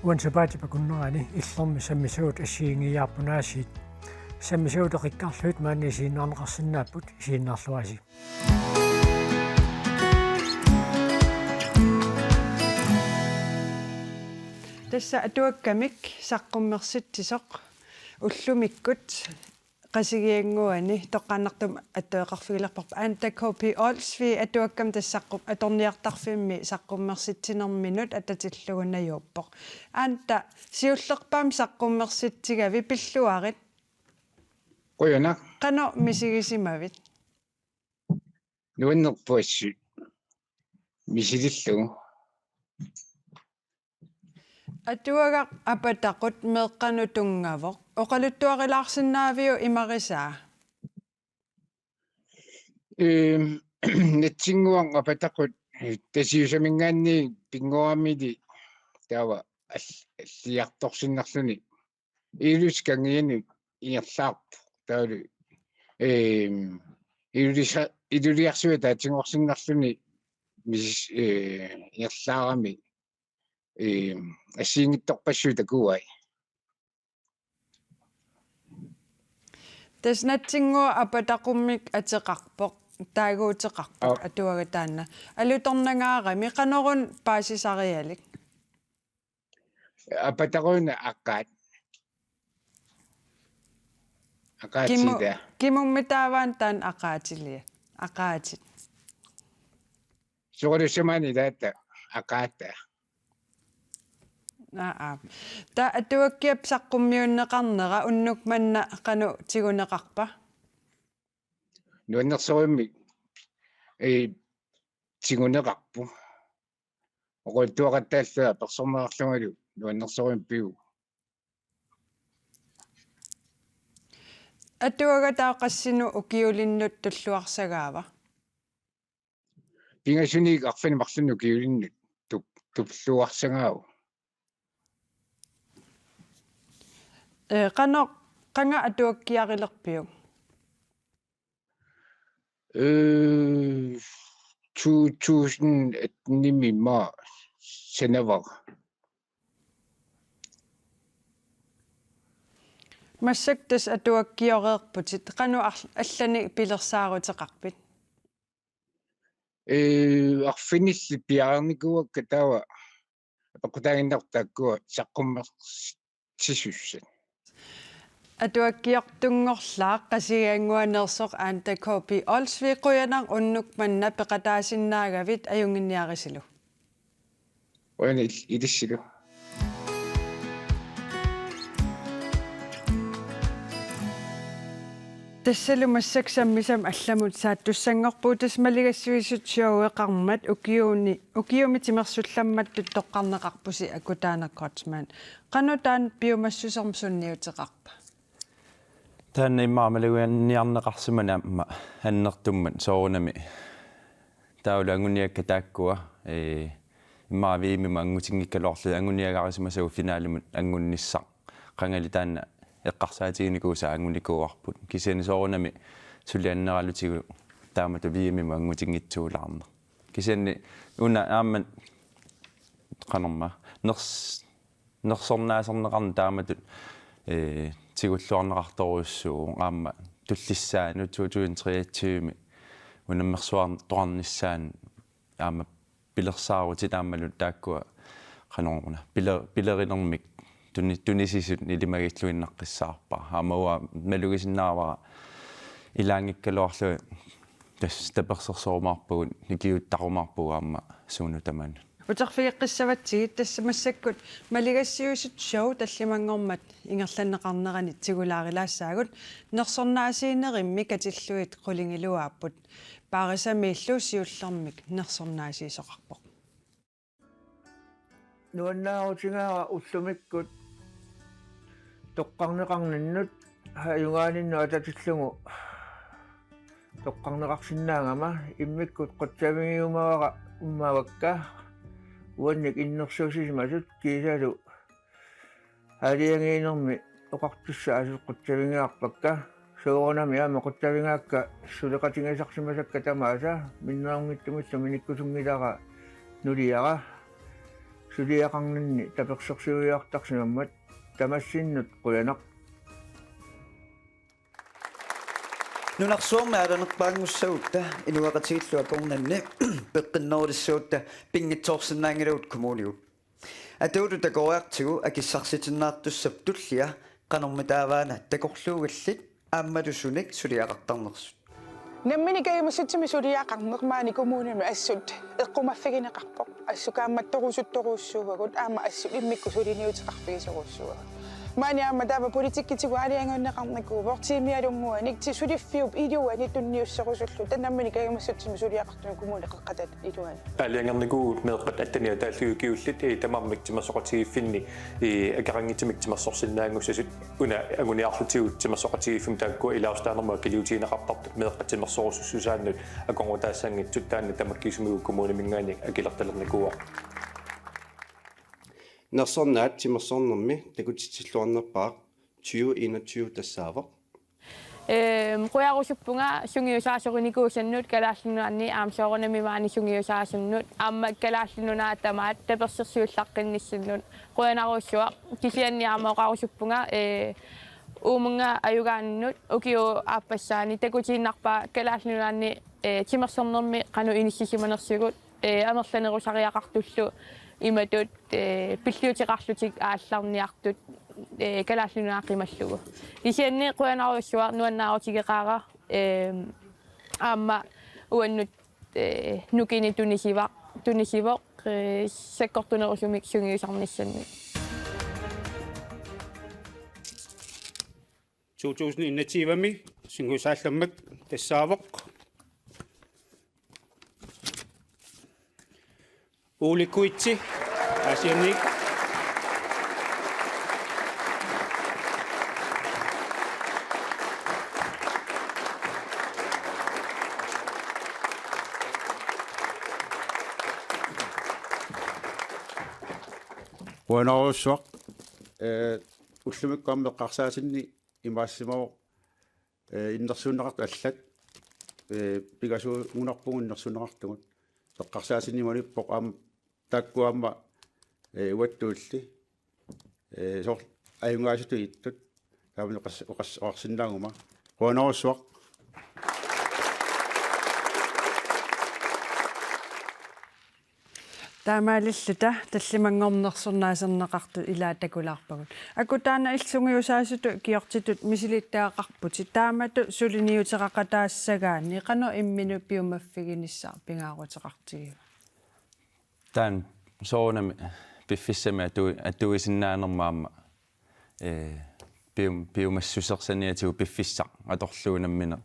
uansapati pakunnerani illormi sammisuut assiingiyaarpunaasiit sammisuut eqikkarluut maani isiinnaarneqarsinnaaput isiinnaarluasi tassa atuakkamik saqqummersitsisoq ullumikkut qasigianguani toqqaannartum attueqarfigilerparpa anta copy olsvi atuakkam tassaqqum atorniartarfimmi saqqummersitsinerminut atatillugunajuuppoq anta siullerpaam saqqummersitsigavi pilluarit qoyana qano misigisimavit nuannerpuassu misilillugu atuaga apataqut meeqqanutungavoq oqaluttuarilaarsinnaaviu imarisaa netsinguan apataqut tasiusamingaanni pinguamidi tawa alliartorsinnarluni ilus kangiani inerlaarpu taulu iluliarsua taatsinguarsinnarluni mis inerlaarami ассиингиттарпассуу такуай таснатсингуа апатақуммик атеқарпоқ таагуутеқарпоқ атуагатаанна алуторнагаарами қанорун паасисариалик апатақуна ақаатида кимуммитааваан таан ақаатилия ақаатит сорисамани таата ақаата та атуаккиап саққуммиуннеқарнера уннук манна қану тигунеқарпа нуаннерсоримми тигунеқарпу оқуттуақаттааллуа персормеқарлунгалу нуаннерсорим пиу атуагатаақассину укиулиннут туллуарсагаава пингасуник арфани марлунну киулиннут туплуарсагаау qano qanga atuakkiarillerpiu 2009 senevar массактас атуаккиореерпутит qanu allani pilersaaruteqarpit арфинилли пиаарникуакка таава апақутаагиннартааккуа саққуммерсисуссан атуаккиортунгорлаа qasigaanguanersoq aanta copy olsviquyanaq unnuk manna peqataasinnаагavit ajunginniarisilu ояна илиссилу тассалу массаксаммисам алламут сааттуссангорпуутас малигассуисут сиуэқармат укиуми тимерсулламматтут тоққарнеқарпуси акутаанаккотсмаан qanu taan piumassusermsunniuteqarpa таанна иммаамалуианниарнеқарсимана амма аннертуммат соорунами таула ангуниакка тааккуа иммаавиимима ангутингиккалоорлу ангуниагарисимасагу финаалимут ангунниссақ қангали таанна эққарсаатигиникууса ангуникууарпут кисиани соорунами сулианнералутигу таамату виимима ангутингитсуулаарна кисиани уна ааммат қанерма нерсорнаасернеқарна тааматут тигуллуарнеқарторуссуу аама туллиссаан 2023 унаммерсуар тоарниссаан аама пилерсаарути таамалут тааккуа қанорна пилеринермик тунисисут илимагиллуиннаққиссаарпа аамауа малугисиннаавара илаангиккалуарлу тас таперсерсоормаарпугут никиуттарумаарпугу аама сууну таман утерфигеққиссаватсигит тассамассаккут малигассиусут шоу таллимангормат ингерланнеқарнеранит тигулаарилаассаагут нерсорнаасиинеримми катиллуит қулингилуааппут паарисамииллу сиуллэрмик нерсорнаасиисоқарпоқ нуаннаарутингаара уллумиккут тоққарнеқарниннут хаюгаанинну ататиллугу тоққарнеқарсинаангама иммиккут qotsavigиумавара уммавакка уанник иннерсуусисимасут кисалу алиангиинерми оқартуссаасут qotsavigиарпакка соорунами аама qotsavigаакка сулеқатингасарсимасакка тамааса миннаарнгиттумиллу миниккусунгилара нулиара сулиақарнинни таперсерсуиартарсимаммат тамассиннут қуянақ нунарсуорма аланерпаангуссагутта инуақатигиллуа корнанни пеққиннерулиссуутта пингитсоорсинаангилуут коммуниут атууту такориартигу акиссарситиннаартуссап туллиа канормитааваана такорлуугаллит ааммалусуник сулиақартарнерсут наммини каимассатсими сулиақарнермаани коммуними ассут эққумаффигинеқарпоқ ассукаамматторусутторуссуугагут аама ассут иммикку сулиниутеқарфигисоруссууга маани аама таава политиккитигуалиангорнеқарникуу вортиимиалунгуаник ти сулиффиуп илуани тунниуссерусуллу танаммини каимассатсими сулиақартуни коммуни қеққатат илуани алиангерникуу меэққат аттания тааллуи киуллит тамармик тимасоқатигиффинни акарангитимик тимассорсиннаангуссасут уна агуниарлутигут тимасоқатигиффим таакку илаустаанерма килиутиинеқартартут меэққат тимассорусуссусааннут аконгутаассангитсут таанна тамаккисумигу коммуни мингааник акилерталерникуа Нерсорнаат тимерсорнэрми такутитиллуарнерпаақ 2021 тассаавақ қуярусуппунга сунгиусаасорникуусаннут калааллунуанни аамсоорнамимаани сунгиусаасуннут аама калааллунунаа тамаат таперсерсуиллаққинниссиннут қуянаруссуа кисианни аамаоқарусуппунга уумунга аюгааннут укиу ааппассаани такутииннарпаа калааллунуанни тимерсорнэрми қану иниссисиманерсигут амерланерусариақартуллу иматут пиллиутеқарлутик аалларниартут калааллунуаақималлугу кисианни қуянаруссуа нуаннаарутигеқаара аама уаннут нукини тунисивоқ саккортунерусумик сунгиусарниссанни 2021-ми сунгиусаалламмак тассаавоқ Уликуитси асианик Уанаруссуақ уллумиккуармеққарсаасинни имаассимавоқ иннерсууннеқарту аллат пигасуу унарпугун иннерсууннеқартугут пеққарсаасинниманиппоқ аама тааккуаама уаттуулли соор аюнгаасуту иттут таамне оқарсиннаагума уанаруссуақ таамаалиллута таллимангорнерсорнаасернеқарту илаатакулаарпагут акутаана иллунгиусаасуту киортитут мисилиттаақарпути таамату сулиниутеқақатаассагаани қано иммину пиумаффигиниссаа пингаарутеқартиги таан соонами пиффиссами атуисиннаанермаама пиумассусерсаниатигу пиффиссақ аторлуунаммина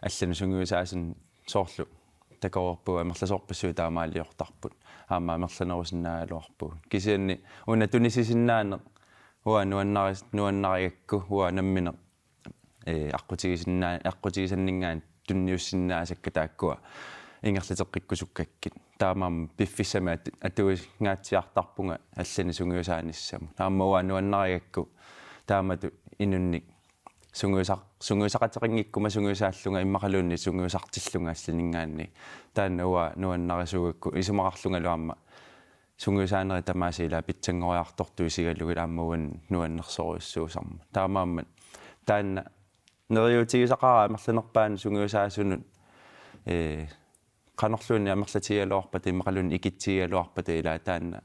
аллану сунгиусаасин соорлу такоорпуа амерласоорпассуи таамаалиортарпут аама амерланерусиннаалуарпу кисианни уна тунисисиннаане уа нуаннаригакку уа наммина аққутигисаннингаан тунниуссиннаасакка тааккуа ингерлатеққиккусуккаккит таамаам пиффиссами атуисгаатсиартарпунга аллани сунгиусааниссаму таама уа нуаннаригакку таамату инунник сунгиусақатеқингиккума сунгиусааллунга иммақалуунни сунгиусартиллунга алланингаанни таанна уа нуаннарисугакку исумақарлунгалуарма сунгиусаанери тамаасила питсангориарторту исигалугил ааммауан нуаннерсоруйссуусарма таамааммат таанна нериутигисақара амерланерпаан сунгиусаасунут qanorluunni amerlatigaluarpat immaqalunni ikittigaluarpat ila taanna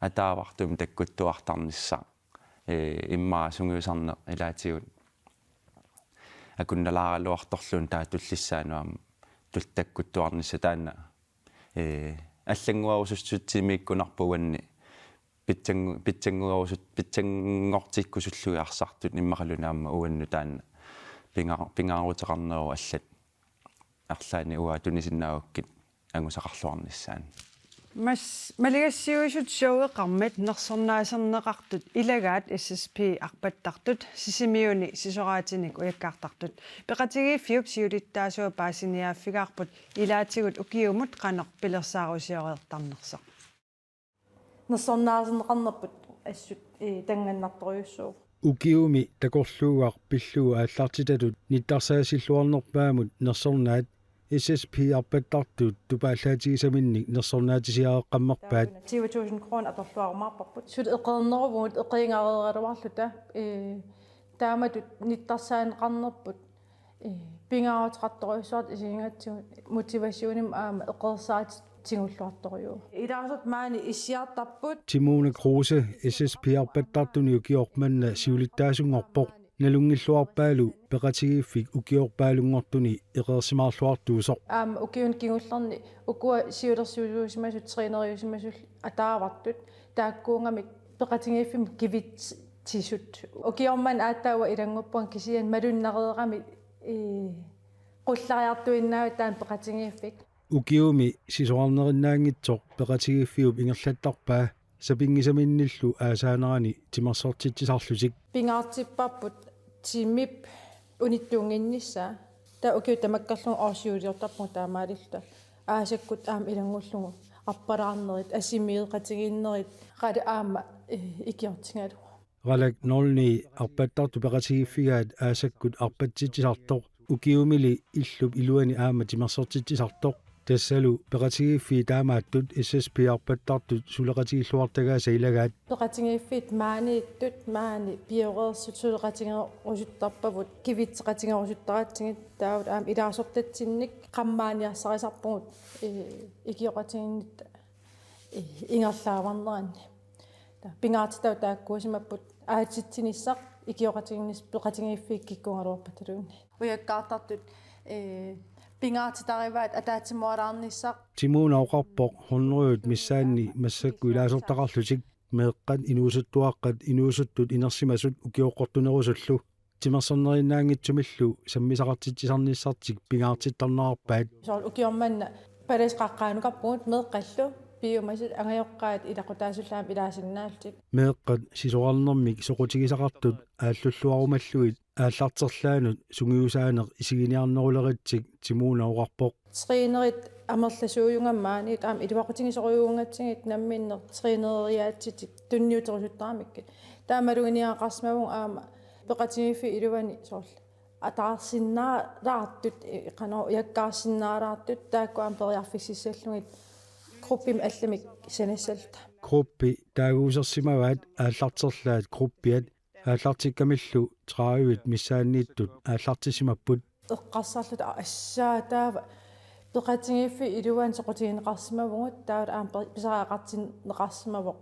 ataavartum takkuttuartarnissaa immaa sungiusarne ilaatigut akunnalaaraluartorluun taatullissaanu tultakkuttuarnissa taanna аллангуарусуссутсимииккунарпуганни питсангортиккусуллуиарсартут иммақалуна аама уанну таанна пингаарутеқарнеру аллат арлаани уа тунисиннааваккит ангусақарлуарниссаан мас малигассиуисут шоуеқармат нерсорнаасернеқартут илагаат SSP арпаттартут сисимиуни сисораатиник уяккаартартут пеқатигииффиуп сиулиттаасуа паасиниааффигаарпут илаатигут укиумут қанеқ пилерсааруисиореертарнерсо нерсорнаасернеқарнерпут ассут танганнарторюссуу укиуми такорлуугаар пиллуа ааллартитатут ниттарсаасиллуарнерпаамут нерсорнаат SSP арпаттартут тупааллаатигисаминник нерсорнаатисиааққаммарпаат 20.000 kroner аторлуармаарпарпут сут эқернерувгут эқингаареералуарлута тааматут ниттарсаанеқарнерпут пингааутеқарторюссуарт исингатсигут мотивасионим аама эқерсаат тингуллуарторюу илаарсут маани иссиартарпут Timone Kruse SSP арпаттартуни укиорманна сиулиттаасунгорпоқ налунгиллуарпаалу пеқатигииффик укиорпаалунгортуни эқерсимаарлуартуусоқ аама укиун кингуллерни укуа сиулерсиулуусимасут тренериусимасул атаавартут тааккуунгамик пеқатигииффим кивит тисут укиорман ааттаава илангуппуан кисиан малуннереерами qulлариартуиннаава таан пеқатигииффик укиуми сисоарнериннаангитсоқ пеқатигииффиуп ингерлаттарпаа сапингисаминниллу аасаанерани тимерсортитсисарлутик пингаартиппарпут тимип униттуунгиннissaa таа укиу тамаккарлугу орсиулиортарпу таамаалилта аасаккут аама илангуллугу арпалаарнерит асимиеқатигииннерит қали аама икиортингалу ралак нолни арпаттарту пеқатигииффигаат аасаккут арпатситсисартоқ укиумили иллуп илуани аама тимерсортитсисартоқ тассалу пеқатигииффи таамааттут SSP арпаттартут сулеқатигиллуартагааса илагаат пеқатигииффит маанииттут маани пиореерсут сулеқатигерусуттарпавут кивитсеқатигерусуттаратсигит таавут аама илаарсортатсинник қаммааниарсарисарпугут икиоқатигиннит ингерлааварнеранни пингаартитау тааккуусимаппут аатситсиниссақ икиоқатигиннис пеқатигииффиик киккунгалуарпаталуунни уяккаартартут пингаартитариваат атаатсимуалаарниссақ тимуунауқарпоқ хоннеруут миссаанни массакку илаасортақарлутик меэққат инуусуттуаққат инуусуттут инерсимасут укиоққортунерусуллу тимерсернериннаангитсумиллу саммисақартитсисарниссартик пингаартиттарнерарпаат соор укиорманна паласқаққаанукарпугут меэққаллу пиумасут ангайоққаат илақутаасуллаам илаасиннаалтик меэққат сисоарнермик соқутигисақартут ааллуллуарумаллуит ааллартерлаанут сунгиусаанеқ исигиниарнерулеритсик тимуунауқарпоқ тренерит амерласууюнгаммаани таам илуақутигисоруйунгатсигит намминнер тренериаатситик тунниутерусуттарамикки таамалугиниақарсмавун аама пеқатигиффи илуани соорл атаарсиннаалаартут қанаа яккаарсиннаалаартут тааккуам периарфиссиссаллугит группим алламик санассалта группи таагуусерсимаваат ааллартерлаат группиат ааллартиккамиллу траавит миссааннииттут ааллартисимаппут эққарсаарлут ассаатаава пеқатигиффи илуан соқутигинеқарсимавгут таавал аам писараақартинеқарсимавоқ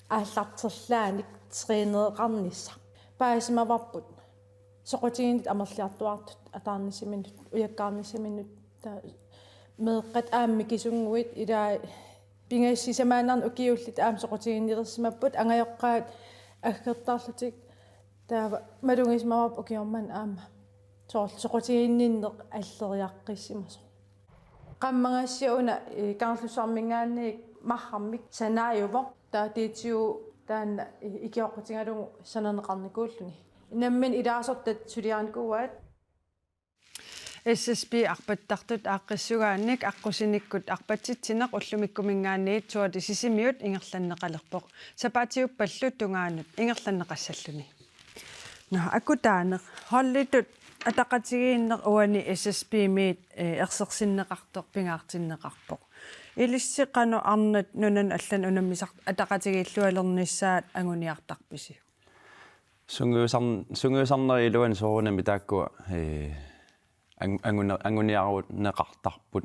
ааллартерлааник тренееқарнisса паасимаварпут соқутигинит амерлиартуартут атаарнисиминут уяккаарнисиминут таа меэққат аамми кисунгуит илаа пингассисамаанарн укиуллит аам соқутигиннерсимаппут ангайоққаат аггертаарлутик таава малунгисмавап укиорман аама соқутигинниннеқ аллериаққиссимасо қаммагассиуна карлуссармингаанник марраммик санааювоқ таа тиитиу таанна икиоққутингалугу сананеқарникууллуни наммин илаасортат сулиарникууаат SSP арпаттартут ааққиссугаанник аққусиниккут арпатситсинеқ уллумиккумингаанниит суати сисимиут ингерланнеқалерпоқ сапаатиуппаллут тунгаанут ингерланнеқассаллуни на акутаанеқ холлитут атақатигииннеқ уани SSP миит ерсерсиннеқартоқ пингаартиннеқарпоқ илиссеқано арнат нунан аллан унаммисар атақатигииллуалерниссаат агуниартарписи сунгуусарнери илуан соорунами тааккуа ангуниарут неқартарпут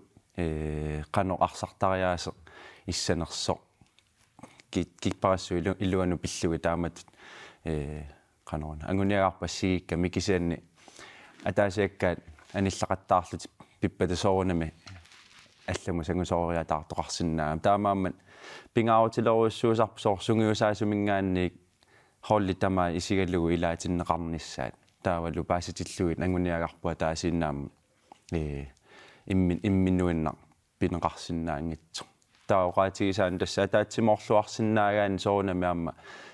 қано арсартариаасе иссанерсоқ кикпарассу илуану пиллуги тааматут қанорна ангуниарпассигикка микисианни атаасиаккаат аниллақаттаарлут пиппата соорунами алламу сангусоориатаартоқарсинаа таамааммат пингаарутилеруссуусарпу соорсунгиусаасумингаанник холли тама исигаллугу илаатиннеқарниссаат таавалу пааситиллуит ангуниагарпуа таасиннаама имминуиннар пинеқарсинаангитсо таоqaатигисаан тасса атаатсимоорлуарсинаагаан соорунами аама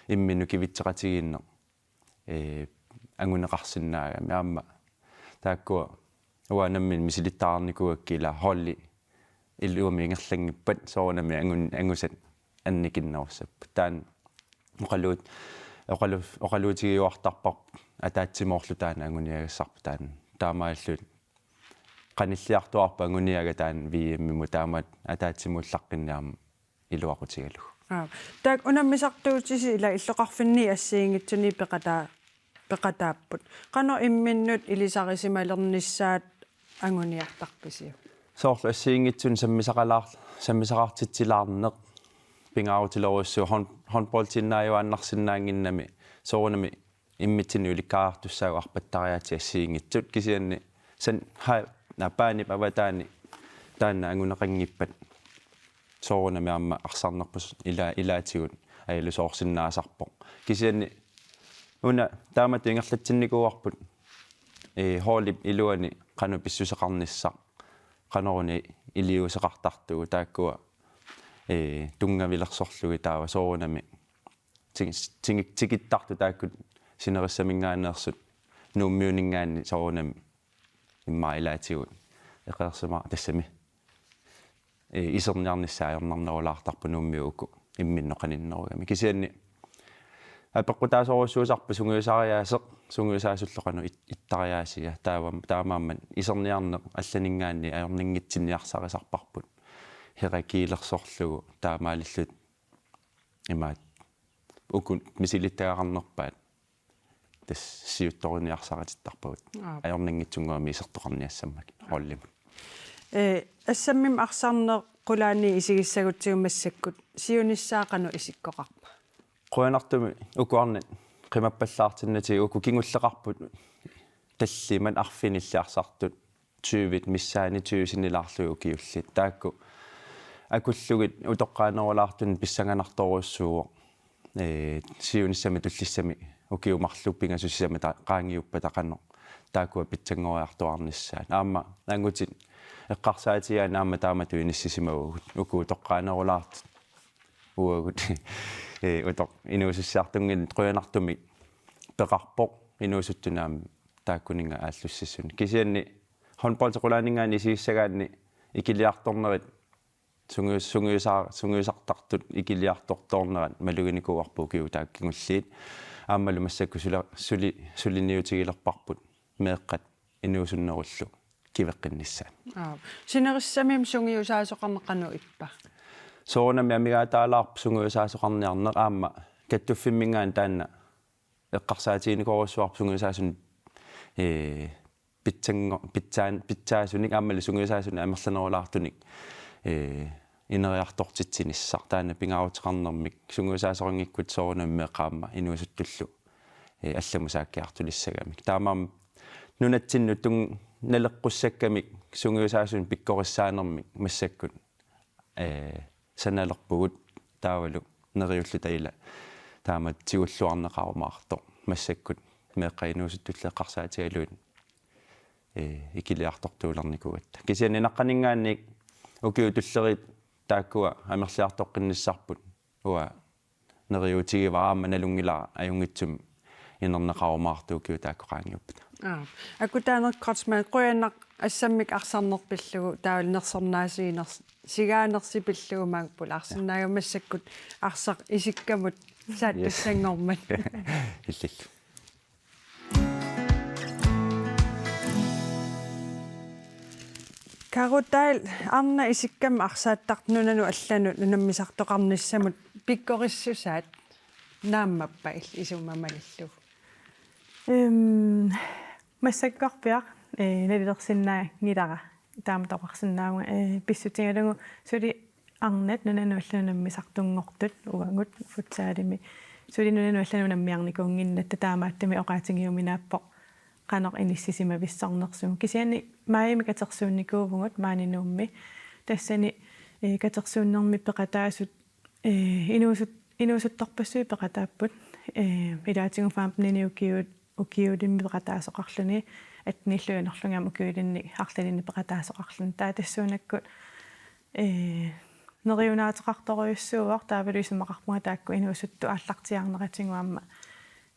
иммину кивитсеқатигииннер ангунеқарсинаагами аама тааккуа уанаммин мисилиттаарникуаккила холли илуами ингерлангиппат соорунами ангусат анникиннерсаппа таан оқалуутигиуартарпар атаатсимоорлу таана ангуниагассарпа таан таамааллут qanilliartuarpa anguniaga taan viimmimu taamat ataatsimullarqinnaam iluaqutigalu taak unammisartuutisi ila illoqarfinni assiingitsuni peqataaput qano imminnut ilisarisimalernissaat anguniartarpisiu soorlu assiingitsun sammisaqartitsilaarneq pingaarutilorussuu handballtinnaayuannarsinnaanginnami soorunami immitsinni ulikkaartussaagu arpattariaati assiingitsut kisianni san napaani pavataani taanna anguneqanngippat soorunami aamma arsarnerpus ilaatigut ailusoorsinnaasarpoq kisianni una taamat ingerlatsinnikuarput hoolip iluani qanu pissuseqarnissaq qanoruni iliuseqartartugu taakkua tungavilersorlugi taava soorunami tikittartu taakkut sinerissamingaanneersut nuummiuningaanni soorunami imma ilaatigut eqeersima tassami iserniarnissaajornarnerulaartarpu nuummiuku imminnoqaninnerugami kisianni apeqqutaasorussuusarpu sunguusaasulloqanu ittariaasiga taamaamman iserniarneq allaningaanni ajorninngitsinniarsarisarparput herakiilersorlugu taamaalillut imaat ukun misilittagaqarnerpaat tas siuttoruniarsaqatittarput ajorninngitsunguami isertoqarniassammak rollimut assammim arsarneq qulaani isigissagutsigummassakkut siunissaaqanu isikkoqarpa quanartumi ukuarnat qimappallaartinnati uku kingulleqarput talliman arfinilliarsartut 20 missaani 20 kiullit taakku akullugit utoqqaanerulaartun pissanganartorussuuq siunissami tullissami ukiumarluppingasussami qaangiuppataqanno taakkua pitsangoriartuarnissaat aamma angutit eqqarsaatigaan aamma taamatu inissisimagugut uku utoqqaanerulaart uagut utoq inuusussiartungin quyanartumi peqarpoq inuusuttunaam taakkuninga aallussissun kisianni handballtequlaaningaani siissagaanni ikiliartornerit sunguusartartut ikiliartortornerat maluginikuarpu kiu taakkingulliit aammalu massakku suliniutigilerparput meeqqat inuusunnerullu kiveqqinnissaan sinerissamim sungiusaasoqarneqanu ippa soorunami amigaataalaarpu sunguusaasoqarniarneq aamma kattuffinmingaan taanna eqqarsaatiinikorusuarpu sunguusaasun pitsaasunik aammalu sunguusaasun amerlanerulaartunik ineriartortitsinissar taanna pingaarutiqarnermik sunguusaasoringikkut soorunammi qaamma inuusuttullu allamusaakkiartulissagamik taamaam nunatsinnu tung naleqqussakamik sunguusaasun pikkorissaanermik massakkut sanalerpugut taavalu neriullu taila taamat sigulluarneqarumaarto massakkut meeqqainuusuttulle ikiliartortuularnikugatta kisianni naqqaningaannik ukiutullerit taakkua amerliartoqqinissarput uа neriutigivaraamma nalungila ajungitsum inerneqarumaartu ukiu taakkoqaangiupput akutaanerqartsmaa quyanaq assammik arsarnerpillugu taalinersornaasiiners sigaanersipillugumaak pulaarsinnaagamassakkut arsaq isikkamut saattussangormat illill Karutail arna isikkam arsaattaqnunanu allanut nunammisartoqarnissamut pikkorissusaat naammappail isummamalillu массаккарпиақ налилерсиннаа нилара тааматоқарсиннаауга писсутингалугу сули арнат нунануллунаммисартунгортут уангут футсаалими сули нунануллунаммиарникунгиннатта таамааттами оqaатингиуминааппо qanoq iniссисима виссарнерсугу кисиани маими катерсуунникуувгут маанинуумми тассани катерсууннэрми пеқатаасут инуусутторпассуи пеқатааппут илаатингу фаампнини укиулимми пеқатаасоқарлуни атниллуинерлунгам укиулинни арланинни пеқатаасоқарлун таатассуунаккут нериунаатеқарторуйуссууар таавалуисумақарпунга таакку инуусутту ааллартиарнератингуамма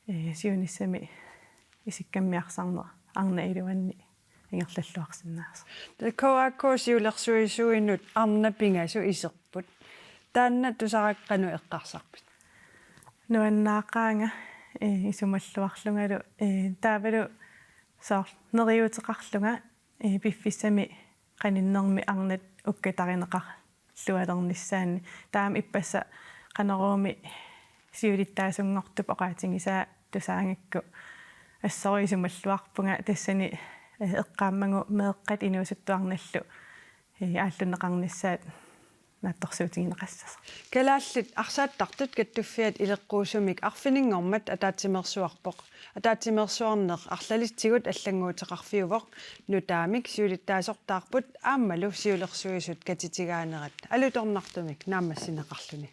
сиуниссами исиккаммиарсарнера арна илуанни ингерллуарсиннаас коаккоосиулерсуисуинут арнапингасу исерпут таанна тусараккану эққарсарпит нуаннаақаанга исумаллуарлунгалу таавалу соор нериутеқарлунга пиффиссами qaninnерми арнат уккатаринеқар луалернissaани таама иппасса qanерууми сиулиттаасунгортуп оqaатингисаа тусаангакку ассорисумаллуарпунга тассани эққааммагу меэққат инуусуттуарналлу ааллунеқарниссаат наатторсуутигинеқассаса калааллит арсааттартут каттуффиат илеққуусумик арфинингормат атаатимерсуарпоқ атаатимерсуарнеқ арлалитсигут аллангуутеқарфиувоқ нутаамик сиулиттаасортаарпут ааммалу сиулерсуисут катитигаанерат алуторнартумик наамассинеқарлуни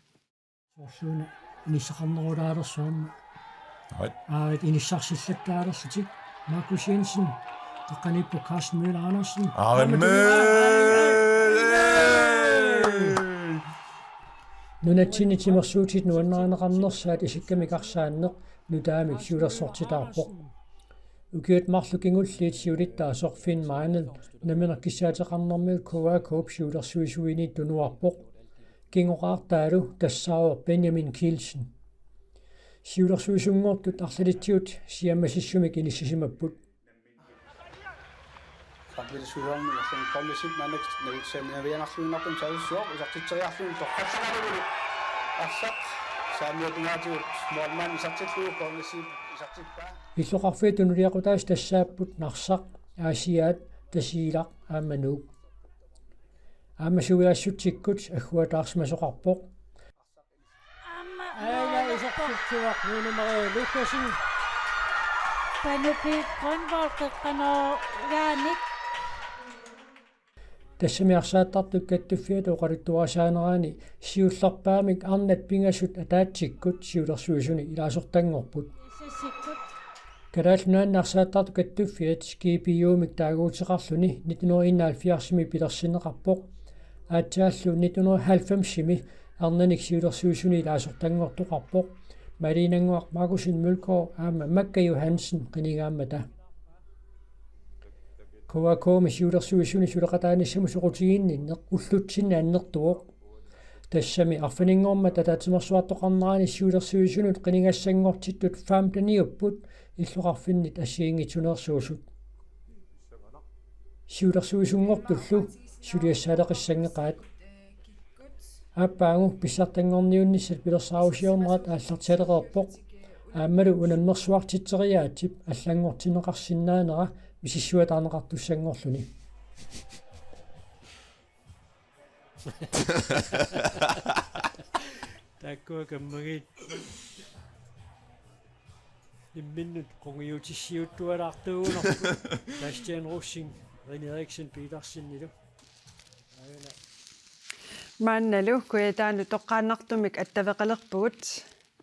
сорсууна нисақарнерулаалерсуарма иниссарсиллаттаалерлутик Markus Jensen таққаниппу Carsten Müller Andersen нунатсини тимерсуутит нуаннеранеқарнерсаат исиккамикарсааннеқ нутаамик сиулерсортитаарпоқ укиут марлукингуллиит сиулиттаасор Finn Meinel наминеркиссаатеқарнэрмиут KK сиулерсуисуини тунуарпоқ кингоқартаалу тассаавер Benjamin Kielsen сиулерсуисунгортут арлалитсиут сиаммасиссумик иниссисимаппут Qabli suulaan illan kollisit manaks navianarluunarpun saussuoq isartitseriarluun torqassarulu арсақ саамиатунаатиут смолман исартиллуу коллисип исартиппаа иллоқарфиатунулиақутаас тассааппут нарсақ аасиаат тасиилақ аамануук аамасуиассутсиккут аггуатаарсимасоқарпоқ исартиллуақ нунумерэ лукасин панупи конволқеққаноо яаник тассамиарсааттартук каттуффиат оқалуттуарсаанераани сиуллерпаамик арнат пингасут атаатсиккут сиулерсуисуни илаасортангорпут калаалнуаннарсааттарту каттуффиат скипиумик таагуутеқарлуни 1971-ми пилерсинеқарпоқ аатсааллу 1990-ми арнаник сиулерсуисуни илаасортангортоқарпоқ малинангуақ Markusin Mølgaard аама Макка Johansen қинигааммата KK мисиулерсуисуни сулеқатааниссаму соқутигииннинне уллутсинна аннертуоқ тассами арфинингорма татаатимерсуартоқарнерани сиулерсуисунут қинигассангортиттут фаамтаниуппут иллоқарфиннит ассиингитунерсуусут сиулерсуисунгортуллу сулиассаалеқиссангеқаат аппаагу писсартангорниунниссат пилерсаусиорнерат аалларталеқерпоқ ааммалу унаммерсуартитсериаатип аллангортинеқарсинаанера мисиссуатаарнеқартуссангорлуни таккуа каммагит нимминнут конгиутиссиуттуалаартуугунарпу Bastian Rossing René Eriksen Petersen маанналу куятаану тоққааннартумик аттавеқалерпугут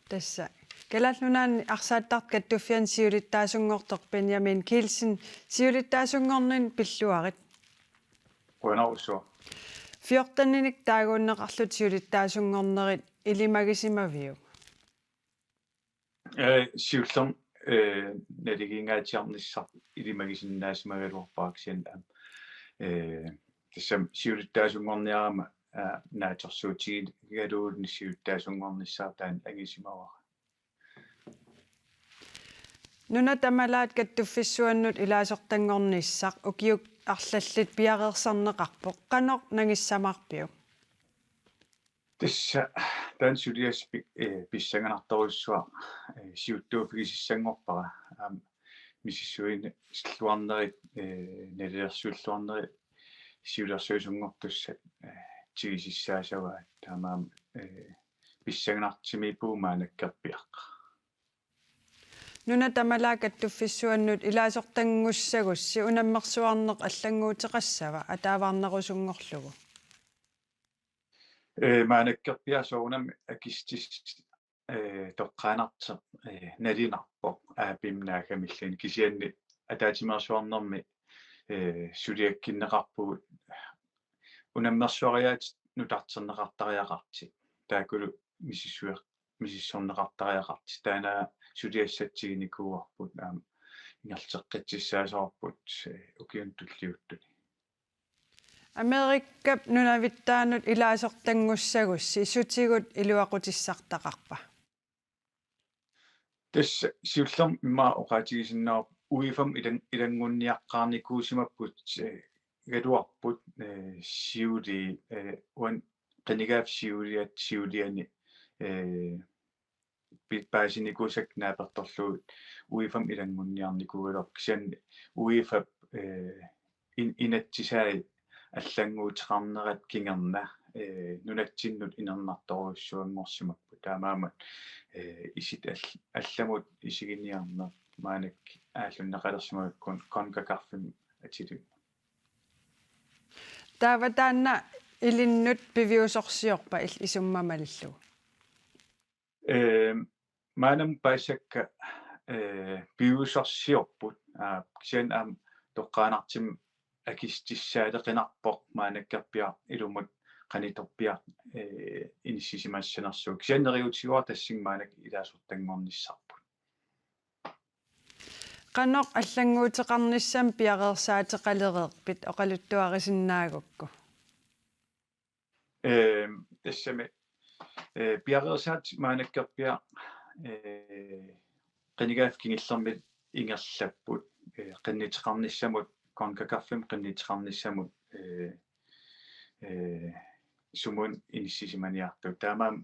тасса калааллунаани арсааттарт каттуффиан сиулиттаасунгортоқ Benjamin Kielsen сиулиттаасунгорнин пиллуарит қунаусуа 14-ник таагууннеқарлут сиулиттаасунгорнерит илимагисимавиу сиуллерм налигингаатиарниссар илимагисиннаасимагалуарпааксиан тассам сиулиттаасунгорниарама наатерсуутигигалуулни сиулиттаасунгорниссаар таан агисимавара нуна тамалаат каттуффиссуаннут илаасортангорниссақ укиук арлаллит пиареерсарнеқарпоқ қанор нагиссамарпиу тасса таан сулиаспик писсанганарторуссуа сиуттууфигисиссангорпара мисиссуин слуарнерит налерсууллуарнерит сиулерсуисунгортуссат тигисиссаасаваа таамаам писсанганартими пуумаанаккерпиаққа нуна тамалаа каттуффиссуаннут илаасортангуссагусси унаммерсуарнеқ аллангуутеқассава атааваарнерусунгорлугу маанаккерпиасоунам акистис тоққаанарте налинарпо аапимнаагамиллани кисианни атаатимерсуарнерми сулиаккиннеқарпугут унаммерсуариаат нутартернеқартариақарти таакулу мисиссорнеқартариақарти таана сулиассатсигиникууарпут ингертеққитсисаасоорпут укиунтуллиуттуни Америккап нунавиттаанут илаасортангуссагусси исутигут илуақутиссартақарпа тасса сиуллерм имма оқаатигисиннаа uifam idangunniaqqaarnikuusimapput galuarput siuli uan qinigaaf siuliani pitpaasinikuusak naapertorluut uifam idangunniarnikuulorp kisianni uifap inatsisaai аллангуутеқарнерат кингерна нунатсиннут инернарторуссуангорсимаппу таамаамат исит алламут исигиниарна маанак ааллуннеқалерсимагаккун конкакарфим атилу тааватаанна илиннут пивиусорсиорпа исуммамаллу маанам паасакка пивиусорсиорпут кисиан аам тоққаанартим акистиссаалеқинарпоқ маанаккарпиа илумут қаниторпиа иниссисимаассанерсуу кисианнериутигуа тассингмаанак илаасортангорниссарпут qanoq аллангуутеқарниссам пиареерсаатеқалереерпит оқалуттуарисиннаагукку тассами пиареерсаат маанаккарпиа қинигаaf кингиллермит ингерлаппут қиннитеқарниссамут конкакарфим qinniiteqarnissamut sumun inissisimaniartu taamaam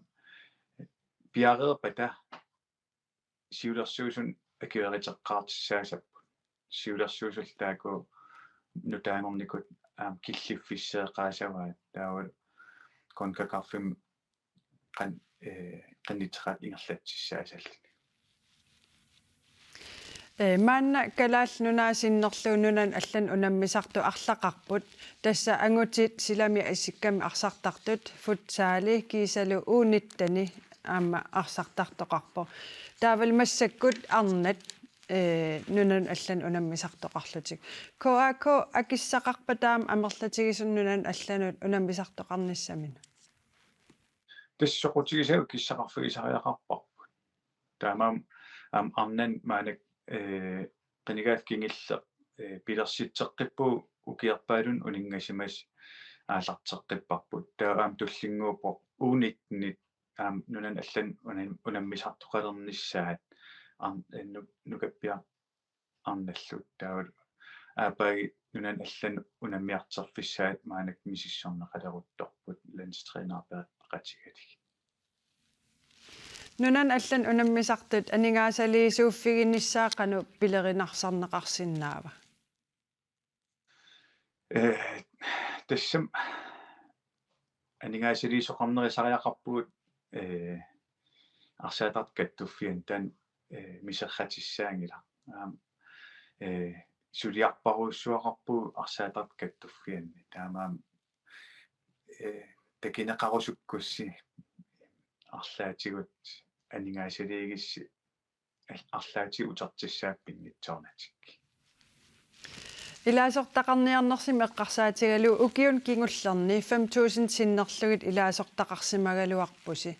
piareerpata siulersuusun akiueriteqqaartissaasappu siulersuusul taaku nutaangornikut killiffisseeqaasavaat taawal konkakarfim qinniiteqaat ingerlatsissaasall маанна калааллунаассиннерлуунунан аллан унаммисарту арлақарпут тасса ангутит силами ассикками арсартартут футсаали кисалу униттани аама арсартартоқарпо таавал массаккут арнат нунан аллан унаммисартоқарлутик коако акиссақарпатаам амерлатигисуннунан алланут унаммисартоқарниссамина тассоқутигисау киссақарфигисариақарпарпут таамаам арнан маанак qinigaaf kingilla pilersitteqqippu ukiarpaalun uningasimmas aallarteqqipparput taam tullinguupo uunitnit nunan allan unammisartoqalernissaat nukappia arnallut taawal aapagi nunan allan unammiarterfissaat maanak misissorneqaleruttorput landstrainerpaat qatigatik нунан аллан унаммисартут анингаасалиисууффигиннссаақану пилеринарсарнеқарсинаава тассам анингаасалиисоқарнерисариақарпуут арсаатарт каттуффиан таан мисерратиссаангила сулиарпаруссуақарпуу арсаатарт каттуффианни таамаам такинеқарусуккусси арлаатигут анингаасалиигисси арлаати утертиссааппингитсоорнатик илаасортақарниарнерсими эққарсаатигалу укиун кингуллерни 5000 синнерлугит илаасортақарсимагалуарпуси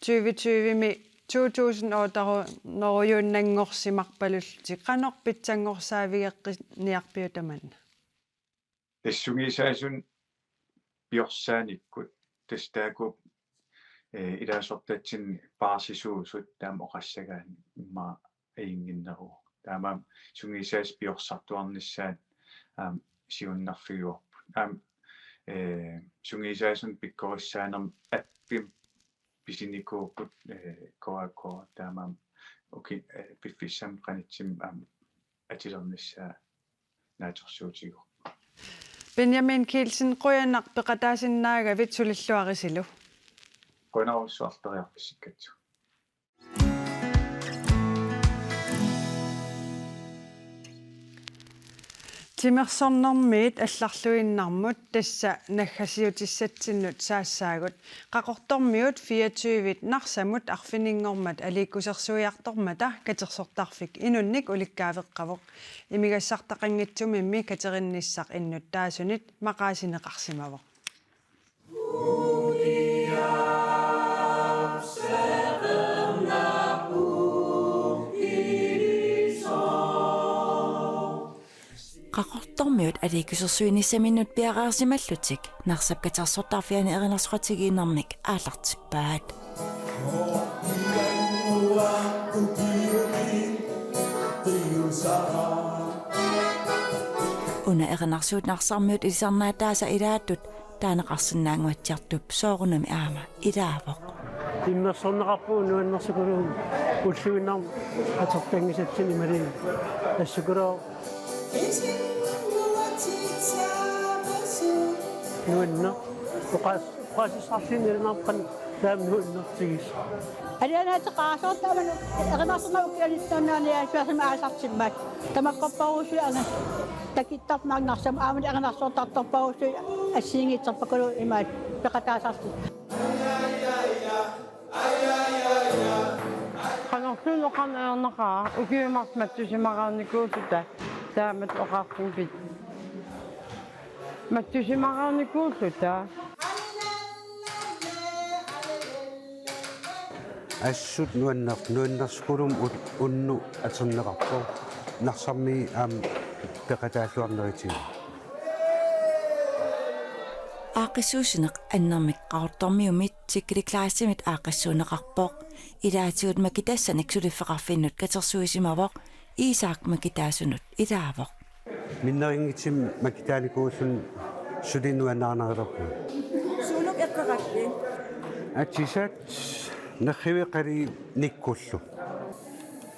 2020ми 2000 оотару норуйууннангорсимарпалуллути қанор питсангорсаавигеққиниарпиу таманна тассугисаасун пиорсааниккут тастааку илаасортатсин паасисуусут таама оқассагаан имма аингиннеру таамаам сунгисаас пиорсартуарниссаат сиуннарфигуарпут сунгисааsun пиккориссаанерм аппим писиникууппут коако таамаам оки пиффиссам qanitsim атилернissaa наатерсуутигу Benjamin Kielsen qoyanaq peqataasinnaaga sulilluarisilu qoinaruussuarteriarpissikatsu Timersornermiit алларлуиннармут тасса наггасиутиссатсиннут саассаагут qaqortormiut 24-вит нарсамут арфинингормат аликкусерсуиартормата катерсортарфик инунник уликкаавеққавоқ имигассартақангитсумимми катеринниссақ иннут таасунит мақаасинеқарсимавоқ qaqortormiut aliikusersuinissaminut piaqaarsimallutik narsap katarsortarfiani erinarsuqatigiinarmik aallartippaat Tua, una eqanarsuut narsarmiut isarnaataasa ilaattut taanaqarsinnaanguatsiartup soorunami aama ilaavoq иммерсорнеқарпуу нуаннерсукулуум уллуиннарм атертангисатсини малин ассукулоо нуанна qasissarlinilnarpan taamnuunnertigis алианаатеқарасоортааману эқанарсернаук алиттаанаани аасуасима аасартиммаат тамаққарпарусуи ана такиттарнаарнарсама аамани эқанарсоортартарпарусуи ассиингиитсерпакулу имаат пеқатаасарти qanarluunoqarnernaqa ukiumarmattusimaqarnikuututa taamat oqarfupit mattusimaqarnikuulluta ассут нуаннерсукулум унну атернеқарпо нарсарми аам пеқатааллуарнеритиг аақиссуусинеқ аннэрмик qaortormiumit sikkilikklaassimit аақиссуунеқарпоқ илаатигут макитассаник сулиффеқарфиннут катерсуисимавоқ иисаак макитаасунут илаавоқ миннерингитсим макитааникууллун сулиннуаннаарнерилерпу суунук эққаракки атисат нерривеқали никкуллу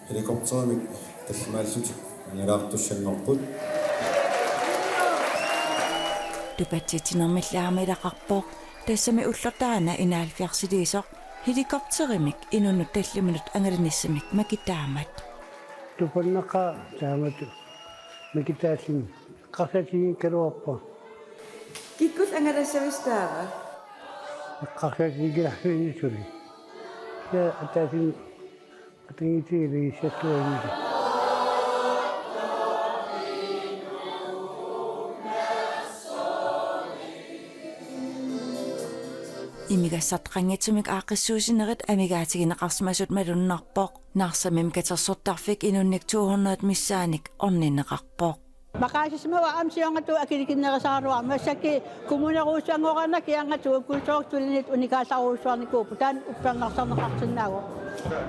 helikoptermik таллимааллутик анагаартуссангорпут тупатситинермиллаамилақарпоқ тассами уллертаана инаалфиарсилиисоқ helikopterimik инунут таллиминут ангаланиссамик макитаамат тупаннақа таамату макитаасин қасатигин калуарпа киккус ангалассавистаава қасатигиларфиинисули я атасин атингитиили саттуагиги имигассартқангитсумик аақиссуусинерит амигаатигинеқарсимасут малуннарпоқ нарсамим катерсортарфик инунник 200 миссааник орнинеқарпоқ Makaasismawa amsiangatu akilikinnerasaaruar massakki kommuneruusuangorana kiangatu kulsoortulinit unikaasaruusuarniku putaan uppangarsarneqarsinnaago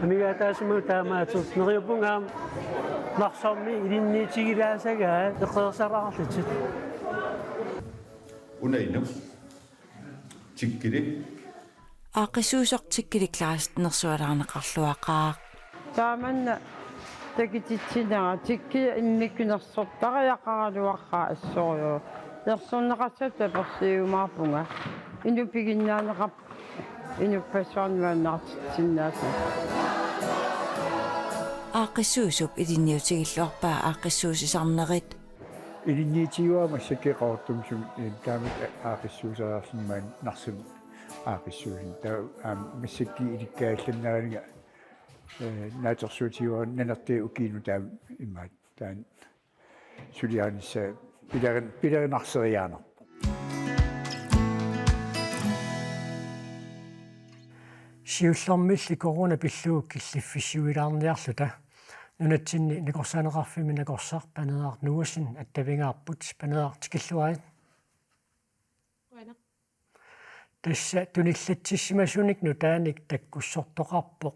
амигаатаасиму таамаатут нериупунгаам нарсарми илинниитигилаасагаа эққерсараарлутит унаину тиккили аақиссуусортиккиликлааст нерсуалаарнеқарлуақаа тааманна такититсинаа тикки инниккунерсортариақаралуарраа ассорио ерсорнеқассата персиумаарпунга инупигиннаанеқар инуппассуарнуаннаартитсиннааса аақиссуусуп илинниутигиллуарпаа аақиссуусисарнерит илинниитигуама саккеқартумсум таамат аақиссуусараарсимаан нарсим аақиссуусин таа массакки иликкаалланнаалига наатерсуутигуан нанерти укиину таам имаат таан сулианисса пилеринарсериаана сиуллэрмилли корона пиллуук киллиффиссуилаарниарлута нунатсинни накорсаанеқарфими накорсаар панеаар нуасин аттавингаарпут панеаар тикиллуаит тасса туниллатсиссимасуник нутааник таккуссортоқарпоқ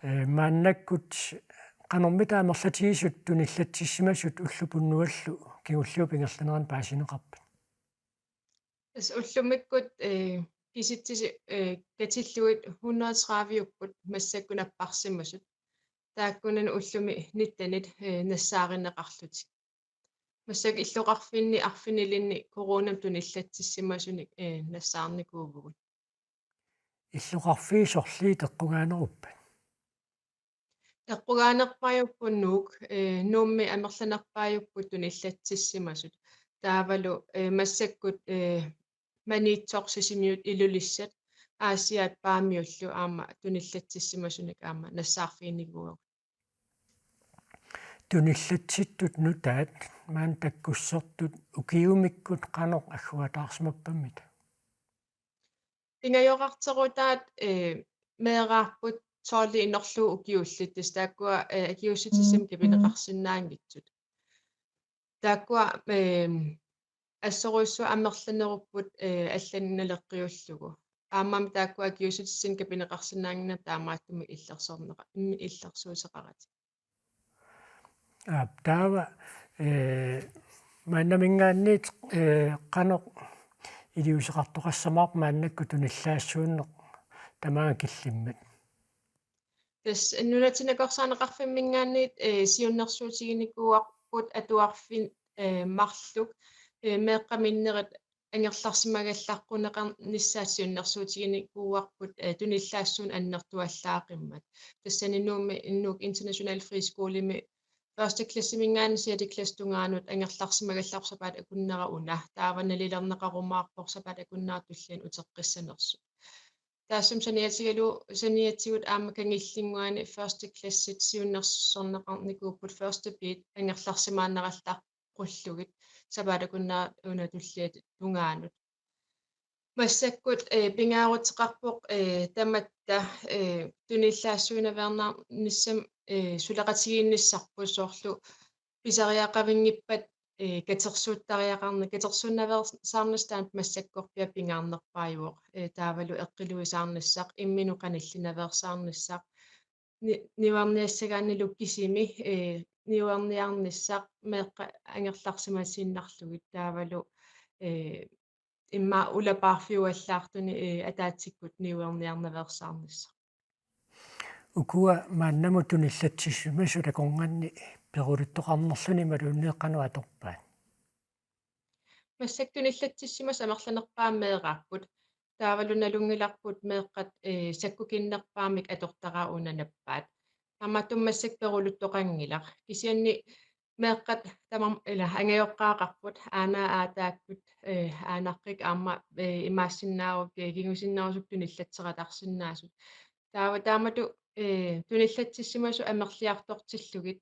мааннаккут qanормитаамерлатигисут туниллатсиссимасут уллупуннуаллу кигуллиу пингерланеран паасинеқарпут ас уллумиккут киситсиси катиллуит 130-уппут массаккунаппарсимасут тааккунан уллуми ниттанит нассааринеқарлутик массак иллоқарфинни арфинилинни коронам туниллатсиссимасуник нассаарникуувгут иллоқарфиисорлии теққугаанеруппа эққугаанерпаajuppunnuuk нуумми амерланерпаajupпут туниллатсиссимасут таавалу массаккут маниитсоорсисимиут илулиссат аасиаат паамиуллу аама туниллатсиссимасуник аама нассаарфиинигуагут туниллатситтут нутаат маан таккуссертут укиумиккут qanoq аггуатаарсимаппаммит ингайоқартерутаат меэраарпут соорли иннерлуу укиуллит тааккуа акиусситиссим капинеқарсинаангитсут тааккуа ассоруйссу амерланеруппут алланналеққиуллугу ааммам тааккуа акиусситиссин капинеқарсинаангина таамааттуми иллерсоорнеqa иллерсуусеқарати таава мааннамингаанниит qanoq илиусеқартоқассамаап мааннакку туниллаассууннеқ тамаага киллиммат тас нунатинакорсаанеқарфиммингаанниит сиуннэрсуутигиникууарпут атуарфин марлук меэққаминнерит ангерларсимагаллаққунеқар ниссаассиуннэрсуутигиникууарпут туниллаассуун аннертуаллаақиммат тассанинууми иннук international friskoolimi første klassimингаани сиатикластунгаанут ангерларсимагалларсапаат акуннера уна тааваналилернеқарумаарпорсапаат акуннаартуллиан утеққиссанерсу таассум саниатигут аама кангиллингуани første klassit сиуннерсорнеқарникууппут første bit ангерларсимааннераллаа qulлугит сапаат акуннаа унатуллиат тунгаанут массаккут пингаарутеқарпоқ таматта туниллаассуунавернаа ниссам сулеқатигиинниссарпу соорлу писариақавингиппат катерсууттариақарна катерсууннаверсаарнастаан массаккорпиа пингаарнерпааюоқ таавалу эққилуисаарнассақ иммину қаналлинаверсаарнассақ ниварниассагаанни луккисими ниуарниарниссақ меэққа ангерларсимасииннарлугит таавалу имма улапаарфиуаллаартуни атаатсиккут ниуарниарнаверсаарнассақ укуа мааннаму туниллатсиссума сулакорнганни перулуттоқарнерлуни малуунеэққану аторпаат массактуниллатсиссимас амерланерпааммеэрааппут таавалуналунгиларпут меэққат саккукиннерпаамик атортараа унанаппаат аматуммассак перулуттоқангилар кисианни меэққат тамар ила ангайоққаақарпут аанаа аатааккут аанаққик аама имаассиннаавак кигусиннаавсук туниллатсератарсинаасут таамату туниллатсиссимасу амерлиартортиллугит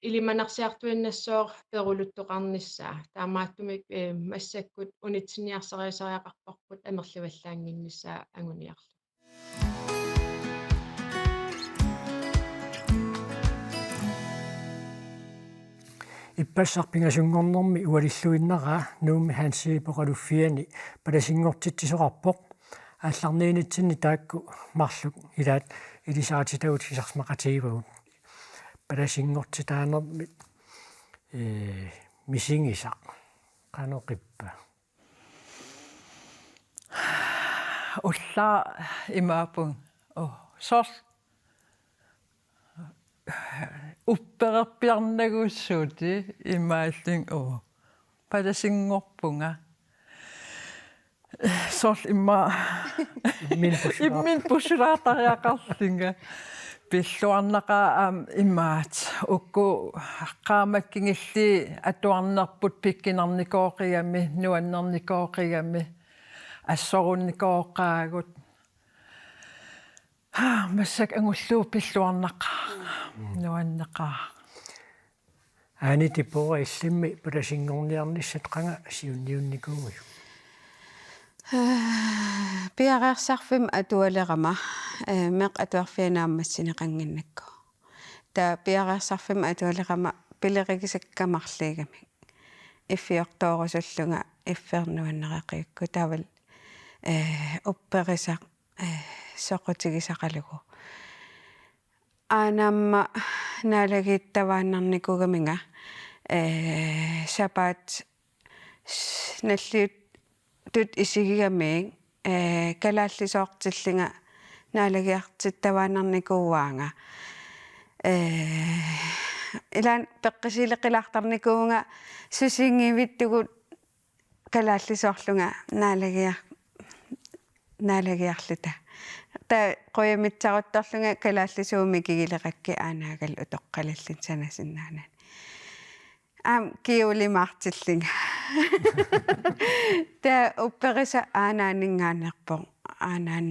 илиманарсиартуиннассоор перулуттоқарниссаа таамааттумик массаккут унитсиниарсариасариақарпарпут амерлаваллаангиннссаа ангуниарлу иппассарпингасунгорнэрми уалиллуиннера нууми хансиипоқалуффиани паласингортитсисоқарпоқ аалларниинитсинни таакку марлук илаат илисаатитагут кисарсмақатигивагут паласингортитаанерми мисингисақ каноқиппа улла имаапун сор упперерпиарнагуссуути имааллин паласингорпунга сор имма иммин пушураатариақарлинга пиллуарнақаа имаат укку qaamakkingilli atuarnerput pikkinarnikooqigami nuannernikooqigami ассорунникооққаагут массак ангуллуу пиллуарнақаа нуаннеқаа аанитиппора иллимми паласингорниарниссат қанга сиунниунникуугу пиареерсарфим атуалерама меқ атуарфианааммассинеқангиннакку та пиареерсарфим атуалерама пилеригисаккамарлигами иффиортоорусуллунга иффернуаннеқиукку тавал упперисақ соқутигисақалугу аанамма наалагииттавааннарникугаминга сапаат наллиут тут исигигамиик калааллисоортиллинга наалагиартиттавааннарникууаанга илаан пеққисилеқилаартарникуунга сусингивиттугут калааллисоорлунга наалагиарлута та қоямитсарутторлунга калааллисууми кигилеқакки aanaagal утоққалаллин санасиннаанаа киулимаартиллинга та уппериса aanaaningaanерпо aanaan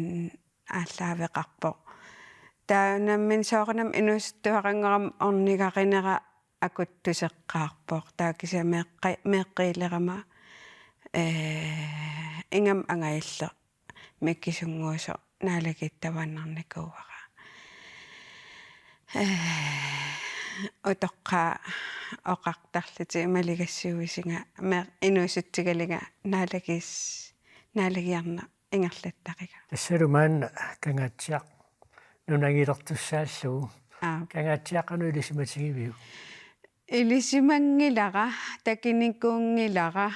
ааллаавеқарпо таанаммин соорнам инустуарангерам орнигаринера акуттусеққаарпоо таакиса меққиилерама ингам ангаилле меккисунгуусо наалагиттавааннарникууара отоққа оқартарлути малигассууисинга ме инуусутсигалига наалагиарна ингерлаттарига тассалумаанна кангаатсиақ нунагилертуссаассуу кангаатсиақану илисиматигивиу Ilisimangilaka takinikuungilara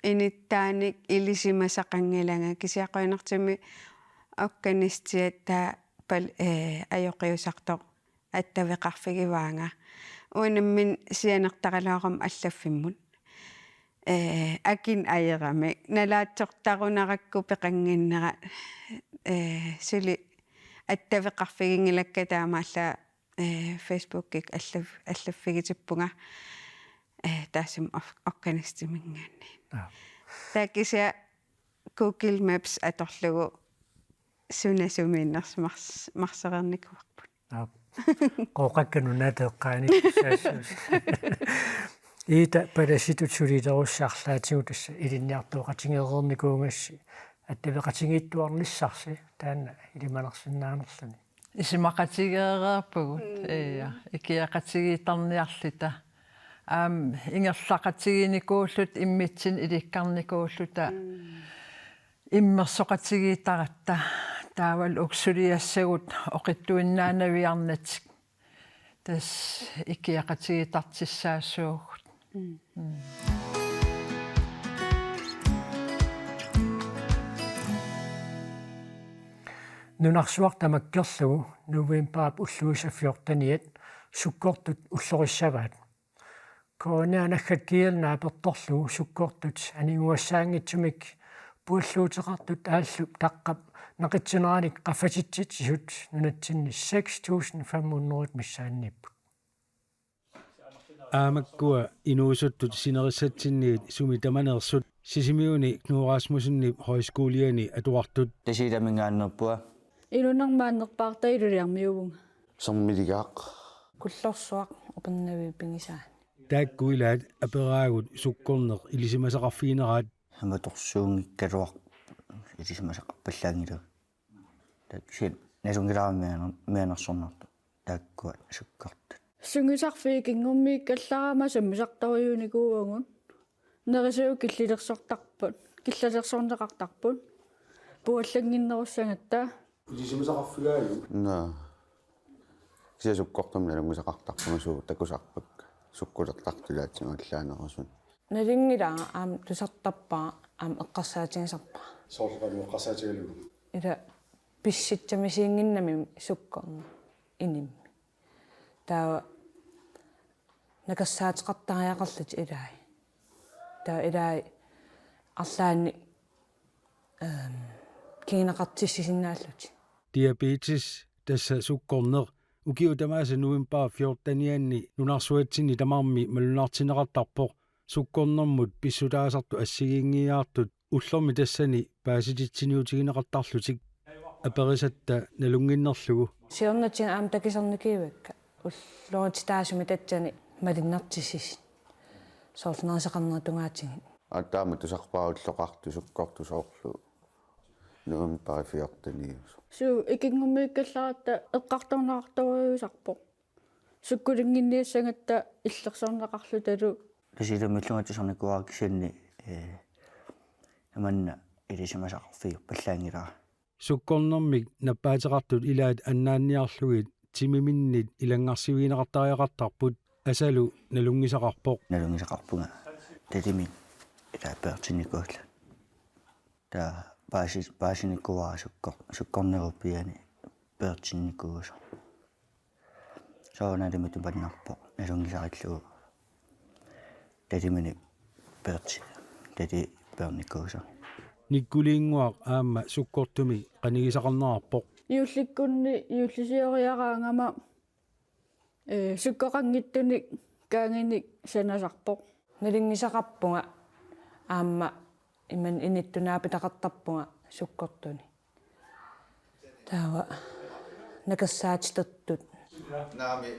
inittaanik ilisimasaqangilanga kisiaqoinartimi okkaниstiat taa pal ajoqiusartoq attaveqarfigivaanga uunammin sianertaqalaaqam allaffimmut akin ajerami nalaatsortarunarakku peqanginnera suli attaveqarfigingilakka taamaalla Facebook-ik allaffigitippunga taasim okkanistiminggaanni taakisia Google Maps atorlugu sunasumiinnersmarserernikuarput qoqakkanunaateqqaani saassuus iita palasitutsuliterussarlaatigu tassa ilinniartuuqatingeerernikuungassi attavеqatingiittuarnissarsi taanna ilimanersinnaanerluni Isimaqatigeererpugut ikiaqatigiitarniarlita ingerlaqatiginikuullut immitsin ilikkarnikuulluta immersoqatigiitaratta taaval uksuliassagut oqittuinnaanaviarnatik tas ikiaqatigiitartissaassууgut nunarsuaq tamakkerlugu nuviimpaap ulluisaffiortaniat sukkortut ullorissavaat koonianaggat kiilnaapertorlugu sukkortut aninguassaangitsumik pualluuteqartut aallup taqqap naqitsineranik qaffatitsitsisut nunatsinni 6500 missaannipput aamakkua inuusuttut sinerissatsinniit sumi tamaneersut sisimiuni Knuurasmusenni højskooliani atuartut tasiitamingaannerpua ilunarmaannerpaartailuliarmiuvunga sormiligaaq kullorsuaq upernavi pingisaan taakkuilaat aperaagut sukkorneq ilisimasaqarfiineraat hamatorsuungikkaluaq ilisimasaqarpallaangilu taksit nasungilaarmianersornartu taakkua sukkortut sungisarfiikingummiikkallarama sammisartoriunikuuangun nerisuu killilersortarput killalersorneqartarput puallanginnerussangatta ilisimasaqarfigaaju сиасуккортум налунгусақартарпумасуу такусарпак суккулертартулаатсимааллаанерусун налингилаа аам тусартарпаа аам эққарсаатигисарпаа соорсоқалу эққарсаатигалу ила писситсамисиингиннами суккорна иним таа накассаатеқартариақарлут илаи таа илаи арлаани кинеқартиссисиннааллути diabetes tassa sukkorneq ukiutamaasa nuimpaa 14-nianni nunarsuatsinni tamarmi malunartineqartarpoq sukkornermut pissutaasartu assigiingiaartut ullormi tassani paasititsiniutigineqartarlutik aperisatta nalunginnerlugu siornatin aam takisarnikiivakka ullorititaasumi tatsani malinnartissis soornerисақарнертунгаатиги аттаама тусарпауллоқарту суккорту соорлу nuimpaa 14-nius суу икингуммииккалларатта эққарторнеқарторюусарпоқ суккулингинниассангатта иллерсорнеқарлу талу тасилумиллунгатисарникуаракисанни аманна илисимасақарфиу паллаангилара sukkornermik nappaateqartut ilaat annaanniarlugit timiminnit ilangarsiviineqartariaqartarput asalu nalungisaqarpoq tatimi ilaapeertinikuulla taa paasinikkuara sukkorneruppiani peertinnikuusa soonalimi tupannarpoq nalungisaqillugu tatimini peerti tati peernikuusa nikkuliinguaq aamma sukkortumi qanigisaqarnerarpoq iullikkunni iullisioriaraangama sukkoqanngittunik kaanginik sanasarpoq nalingisaqarpunga aamma iman inittunaapitaqartarpunga sukkortuni taawa nakassaatitertut naami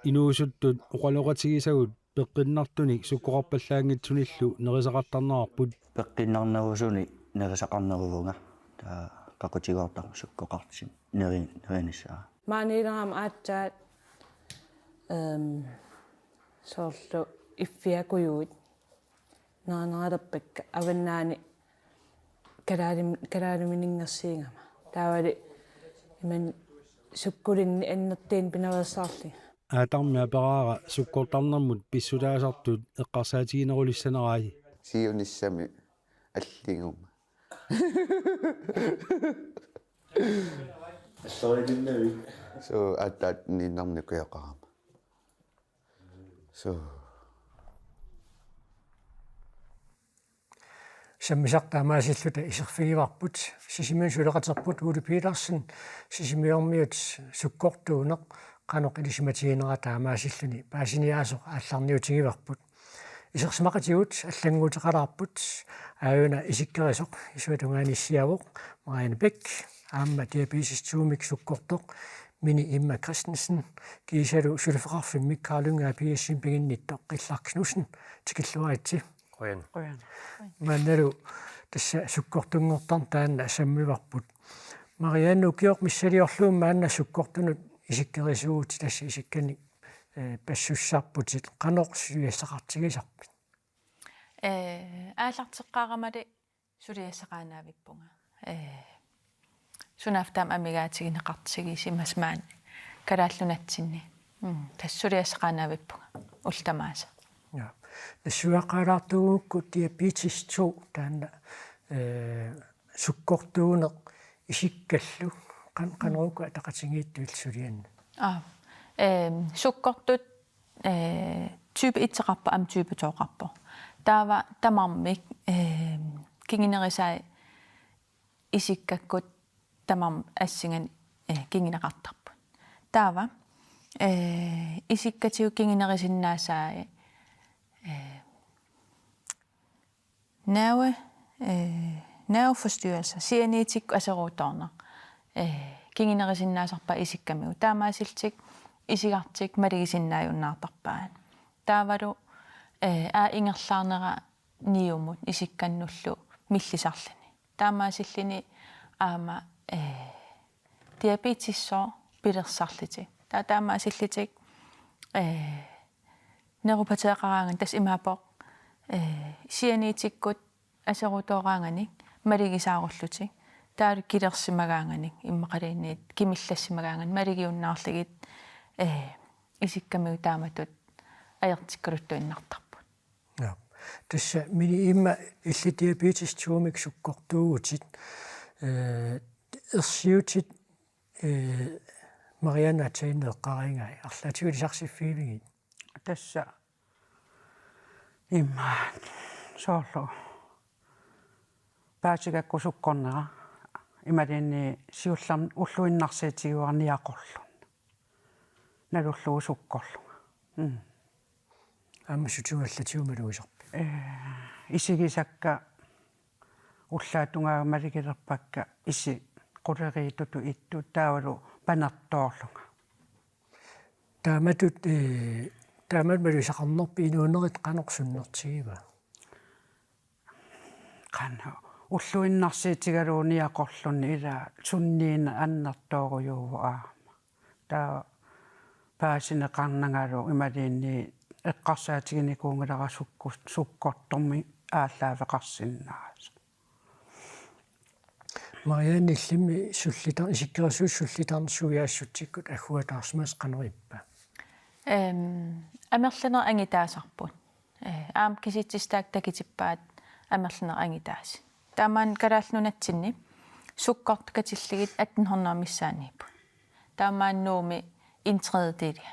inuusuttut uqaloqatigisagut peqqinnartunik sukkoqarpallaangitsunillu nerisaqartarnerarput peqqinnarnerusuni nerisaqarneruvunga taa qaqutigoortar sukkoqartisim nerinissaa maaniileraama aatsaat soorlu iffiakujuut naaneralerpakka avannaani kalaaliminingersiingama taavali iman sukkulinni annertiin pinaversaarli аатармиа пераара суккортарнэрмут писсулаасартут эққарсаатигинерулиссанерааи сиониссами аллигума аллерилиннави so атаат ниннарникуяқарама so саммисартаамаасиллута исерфигиварпут сисимиун сулеқатерпут Ули Петерсен сисимиормиут суккортуунеқ qaноқ илисиматигинера таамаасиллуни паасиниаасоқ аалларниутигиварпут исерсимақатигут аллангуутеқалаарпут аавина исиккерисоқ исуатунгааниссиавоқ Marianne Bæk аама диабетис туумик суккортоқ мини имма Кристенсен кисалу сулефеқарфиммик каалунгаа пиассим пигинниттоқ қилларкнусен тикиллуаатси Qoyan. манналу тасса суккортунгортар таанна саммиварпут Marianne укиоқ миссалиорлуум маанна суккортунут исиккерисуути тасса исиккани пассуссарпутит qaноқ суиассақартигисарпит аалартеққарамали сулиассақаанаавиппунга сунафтаам амигаатигинеқартигисимасмаан калааллунатсинни тассулиассақаанаавиппунга ултамааса ja нассуақалаартугукку диабетис 2 таанна суккортуунеқ исиккаллу qanuuku атақатингииттуил сулианна суккортут type 1-qarpa am type 2-qarpa taava tamarmik kinginerisai isikkakkut tamam assingan kingineqartarpu taava isikkatiu kinginerisinnaasaa nerveforstyrrelser CNEtik aseruutorner kinginerisinnaaserpa isikkamiu taamaasiltik isigartik maligisinnaajunnaartarpaan taavalu ingerlaarnera niumut isikkannullu millisarlani taamaasillini aama diabetissoo pilersarliti taamaasилlitik nerupateeqaraangan tas imaapoq CNEtikkut aseruutoraanganik maligisaarullutik taalu kilersimagaanganik immaqaliinniit kimillassimaгаанган малигиуннаарлигит isikkamiu taamatut ajertikkaluttuinnartarput ja tassa mini imma illi diabetes tuumik sukkortuugutit ersiutit Marianne ataineeqqaringai арлатигулисарсиффиилигит тасса имма сооллу паатигакку суккорнера ималиинни сиулларн уллуиннарсиатигуарниақорлун налуллугу суккорлунга аммасутуаллатиумалуисарпи исигисакка уллаатунгаа малигилерпакка иси quleriituttu ittu taavalu panartooрлунга тааматут маluisaqarnerpi inuunerit qanorsunnertigiva qanna уллуиннарсиитигалуuniaqoрлунни ила сунниина аннартоорuyuuvu аама таа паасинеқарнангалу ималиинни эққарсаатигиникуунгилара суккорторми ааллаавеқарсиннаас Marianne illimmi sullitar isikkerisuus sullitarnsuuяассутсиккут аггуатаарсимас qanerippa амерланер ангитаасарпут аам киситсистаак такитиппаат амерланер ангитаас таамаан калааллунатсинни суккорт катиллигит 1800 миссаанииппут таамааннууми интредели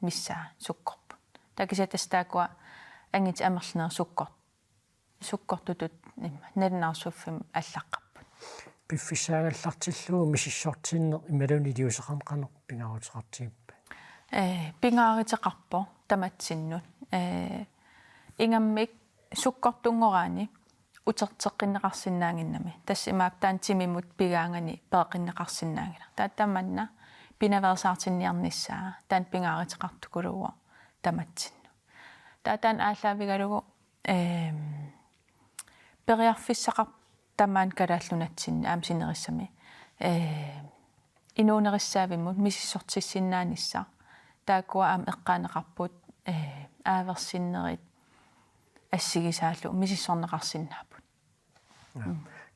миссаа суккорпут такисатастаакуа ангит амерланер суккортутут имма налнаарсуффим аллаққарпут пиффисаагаллартиллуу мисиссортиннер ималуни диусеқарнеқанер пингаарутеқартигиппа пингааритеқарпо таматсиннут ингаммик суккортунгораани утертеққиннеқарсинаангиннами тасс имаак таан тимимут пигаангани пеэқиннеқарсинаангила тааттаманна пинаверсаартинниарниссаа таан пингааритеқартукулуа таматсинну таатаан ааллаавигалугу периарфиссақар тамаан калааллунатсинна аам синериссами инуунериссаавиммут мисиссортиссиннаанисса таакуа аам эққаанеқарпут ааверсиннерит ассигисааллу мисиссорнеқарсиннаапут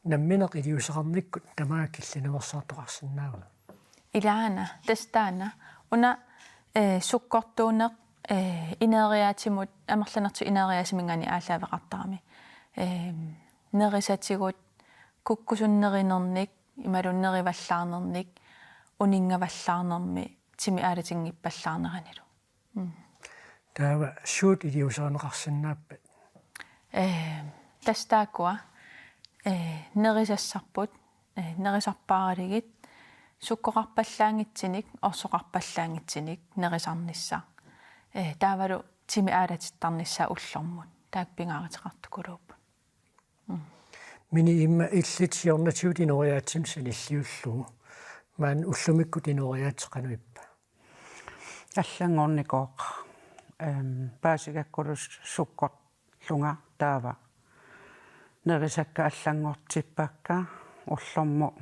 намминеқ илиусеқарниккут тамаакиллиневерсаартоқарсинаава илаана тастаана уна sukkortuuneq ineriaatimut amерланерту инериаасимингани ааллаавеқартарами нерисатигут куккусуннеринерник ималуннериваллаарнерник унингаваллаарнерми тими аалатингиппаллаарнеранилу таава суут илиусаанеқарсинааппат тастаакуа нерисассарпут нерисарпааралигит суккоқарпаллаангитсиник орсоқарпаллаангитсиник нерисарнisса таавалу тими аалатиттарнisса уллормут таак пингааратеқартукулууппут мини имма иллитсиорнатиут инориаатсим саниллиуллугу маан уллумиккут инориаатеқануиппа аллангорникооқ паасигаккулус суккорлунга таава нерисакка аллангортиппакка уллорму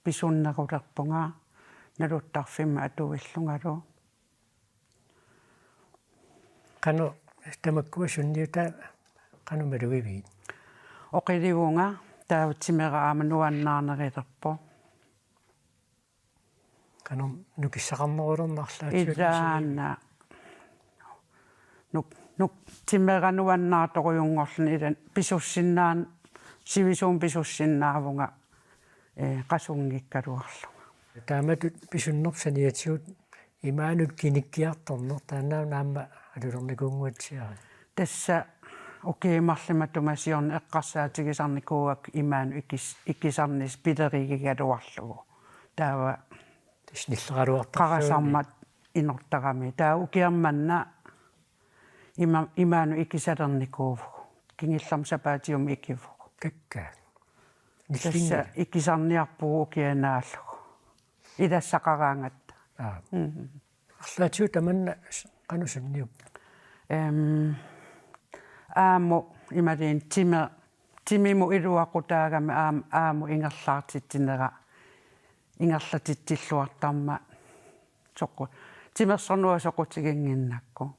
писуннерулерпунга налуттарфимма атуиллунгалу кано тамаккуа сунниута кано малуивиит оқиливунга таавтимераама нуаннаарнерилерпо кано нукиссақарнерулернарлаатиут илаана нук тимерануаннаарторуйунгорлни илан писуссиннаан сивисуун писуссиннаавунга qasuнгиккалуарлу тааматут писуннерсаниатиут имаанут киниккиарторнер таанаама алулерникуунгуатсиара тасса океемарлиматумасиорни эққарсаатигисарникууак имаану иккисарнис пилеригигалуарлугу таава тасниллераруартарсуармат инортарами таа укиарманна имаану иккисалерникууву кингиллам сапаатиум иккиву какка ниллинга иккисарниарпугу укианааллугу илассақараангат арлаатиу таманна канусунниуп аамо ималин тимиму илуақутаагами аамо ингерлаартитсинера ингерлатиттиллуартарма соққу тимерсорнуа соқутигингиннакку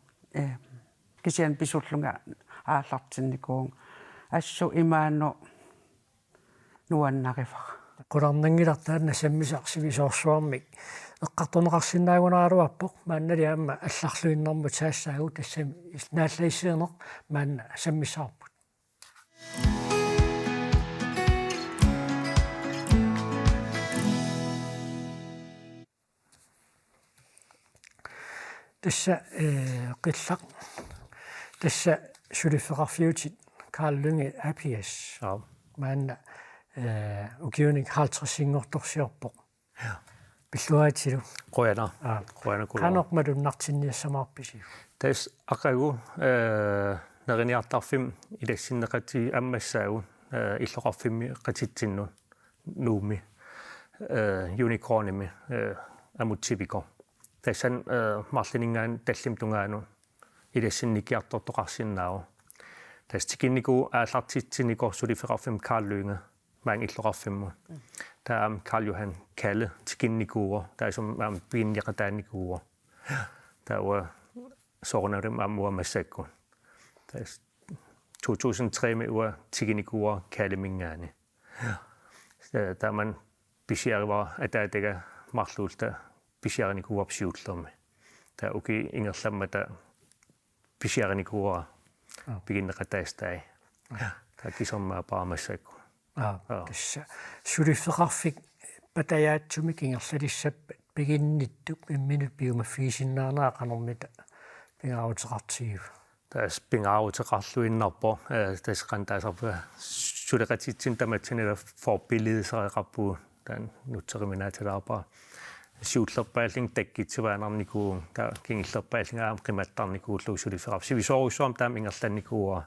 кисиан писуллунга ааллартинникуун ассу имаано нуаннарифара qulарнангилартаанна саммисарсивисоорсуармик эққартунеқарсинаагунааруарпоқ маанналиаама алларлуиннэрму таассаагу тассами нааллаиссиернеқ маанна саммисаарпут тасса қиллақ тасса сулиффеқарфиутит кааллунги апиас маанна укиуник 50-сингорторсиорпоқ пиллуаатилу qoyana kula канормалуннартинниассамаарписи тас акагу нерниартарфим илассиннеқати аммассаагу иллоқарфимми qatitsinnu nuumi unicornimi amuttivico tassan marliningaan tallim tungaanu ilassинникиартортоқарсиннаау тас тикиннику ааллартитсиннико сулифеқарфим кааллуинга маан иллоқарфимму таам Karl Johan Kalle тикинникууо таасум маам пиинниқатааникууо тауа сорнерим аммуамассакку тас 2003 меуа тикинникууо калемингаани тааман пишиарва атаатага марлуулта пишиарникууарпсиуллерми таа уки ингерламмата пишиарникууа пигиннеқатаастай таа кисоммаа паамассакку тасса сулиффеқарфик патаяатсумик ингерлалиссаппат пигинниттук имминут пиумаффиисиннаанаа канормита пингааутеқартигив тас пингааутеқарлуиннарпо тас қантаасарпа сулеқатитсин таматсинила форбилидсеқарпу таан нутсериминааталаарпа сиуллерпааллин таккитсиваанарникуу таа кингиллерпааллингаам қиматтарникууллу сулиффеқарф сивисоорусуам таам ингерланникууа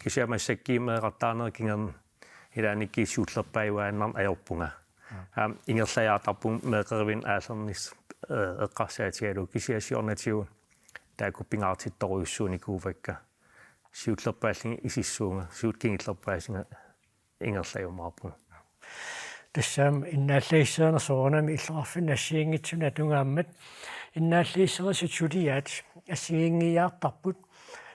кисиамассаккиимеэқартаарнер кингерн илааникки сиуллерпаивааннарн аёрпунга ингерлаjaartarpun meeqervin aallernis eqqarsaatigalu kisiasiornatigu taakupingaartittoruissuunikuuvakka siullerpaallingi isissuunga siutkingillerpaasinga ingerlajumaarpun тассаам иннааллаиссаанерсоорнами иллеқарфин ассиингитсуна тунгааммат иннааллииссерисут сулиаат ассигингиаартарпут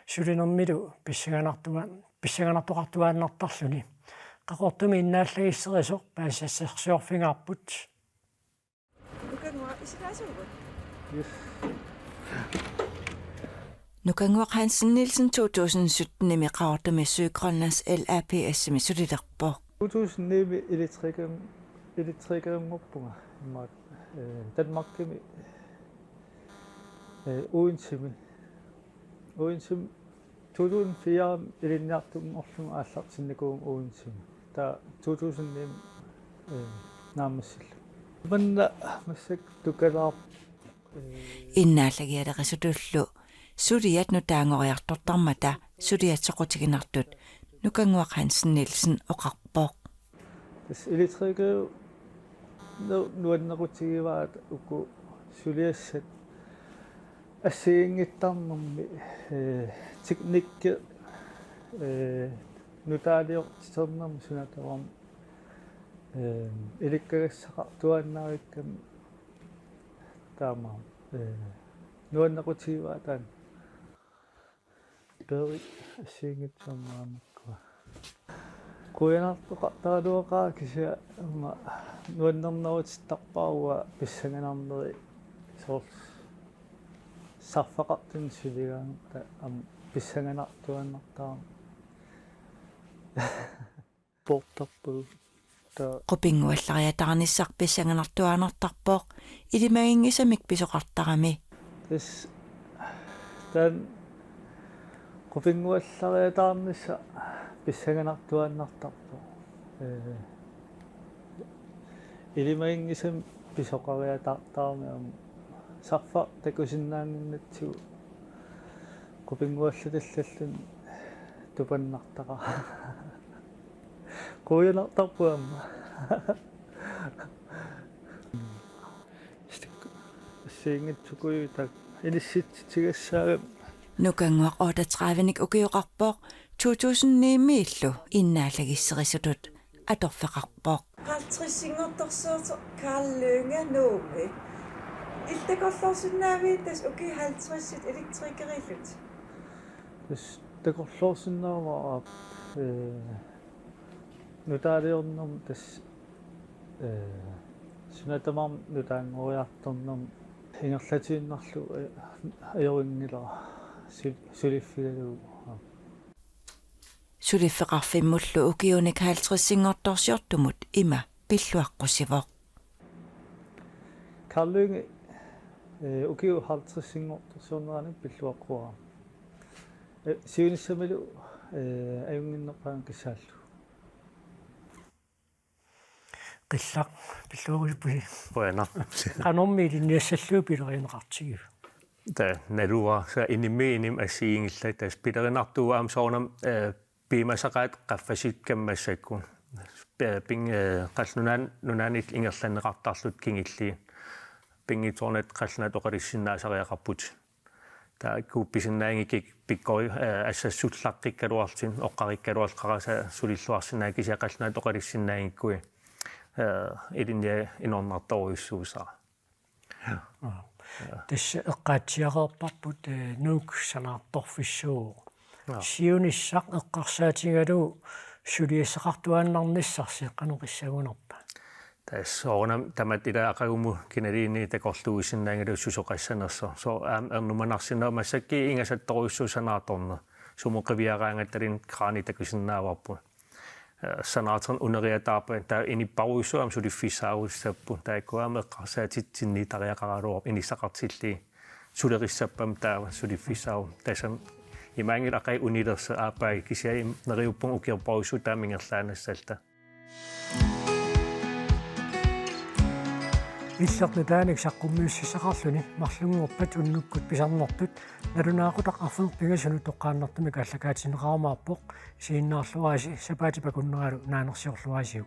сулинермилу писсаганартоқартуааннартарлуни qaqortumi innaallagisserisoq paasassarsiorfingaarput ukangua isilaasugut Nukanguaq Hansen Nielsen 2017 miqaortami Sydgrønlands LAPS misulilerpoq. 2009 elektrikeringorpunga imma Danmarkimi uinsim 2004 ilinniartum orlunga aallartinnikuun uinsim ta 2009 naammassil manna massak tukalaar Innaallagialeqisutullu suliat nutaangoriartortarmata suliatsoqutiginartut Nukanguaq Hansen Nielsen oqarpoq. Tas elektrikeru nuannerutigivaat uku suliassat ассиингиттарнэрми техникке нутаалиортитернэрми сунатаварм эликкагассаqa туаннариккам таама нуаннерутигиваатаан пери ассиингитсарнаамаккуа куянартоqa таалуақаа кися ама нуаннернерутиттарпааруа писсаганарнери соорс саффақартун сулигаан ам писсаганартуаннартаа портарпу Qupinguallariataarnissaq pissanganartuaanartarpoq ilimaginggisamik pisoqartarami. Тэс тан qupinguallariataarnissa pissanganartuaannartarpo ilimaginggisam pisoqariataartaarmi сарфа такусиннаангиннатсигу qupinguallutallallun тупаннартаqa куянартарпуамма сингитсукуй так илисситсигассаагам Nukanguaq 38ник укиоqarpoq 2009 illu innaalagissерисутут аторфеqarpoq. Qaltrissiнгорторсуурто Karl Lønge Noome Iltakorlorsunnaavittas uki 50-sit elektrikerillut. Tas takorlorsunnaavaa nutaaliornum tas sunatamarm nutaangoriartornum ingerlatiinnarlu ajoringila suliffigalu. Suliffeqarfimmullu ukiunik 50-singortorsiortumut ima pilluaqqusivoq. Karl Lønge ukiu 50-singortorsiornerani pilluaqquara. Siunissamilu ajunginnerpaan kisaallu. Qillaq pilluuruipui. Bueno. Qanormi ilinniassalluu pilerineqartigiu. Ta nalua sa inimmiinim assiingilla tas pilerinartuaam soornam piimasaqaat qaffasit kammassakkun. Ping qallunaanit ingerlanneqartarlut kingilli. Pingitornet qallunaat oqalissinnaasariaqarput. Ta kuuppisinnaangikik pikkoi assassullaqqikkaluartin oqqarikkaluarqarasa sulilluarsinaa kisia qallunaat oqalissinnaangikkui. Ilinnia inornartoruissuusaa. Tässä eqqaatsiaqerparput nuuk sanaartorfissuu. Siunissaq eqqarsaatigalu suliassaqartuaannarnissarsi qanuqissagunerpa. Tas soornam tamat ila aqagumu kinaliini takorluusinnaangalu susoqassanerso so ernumanarsinnermassakki ingasattoruissuusanaartorner sumuqiviaraangattalin kraani takusinnaavarpu. Sanaatron uneriataarpa ta inipparuissuam suliffisaarustappu taikkuam eqqarsaatitsinni tariaqaraluor inissaqartilli sulerissapam taa suliffisaaru tasam imangil aqai unilersa aapai kisia neriuppun ukierparuissu taamingerlaanassalta. Illertu taanik saqqummiussisaqarluni marlunguorpat unnukkut pisarnertut nalunaaqutaqarfenerpigasunu toqqaannartumi kaallakaatineqarumaarpoq siinnaarluaasi sapaatipakunneralu naanersiorluaasiuk.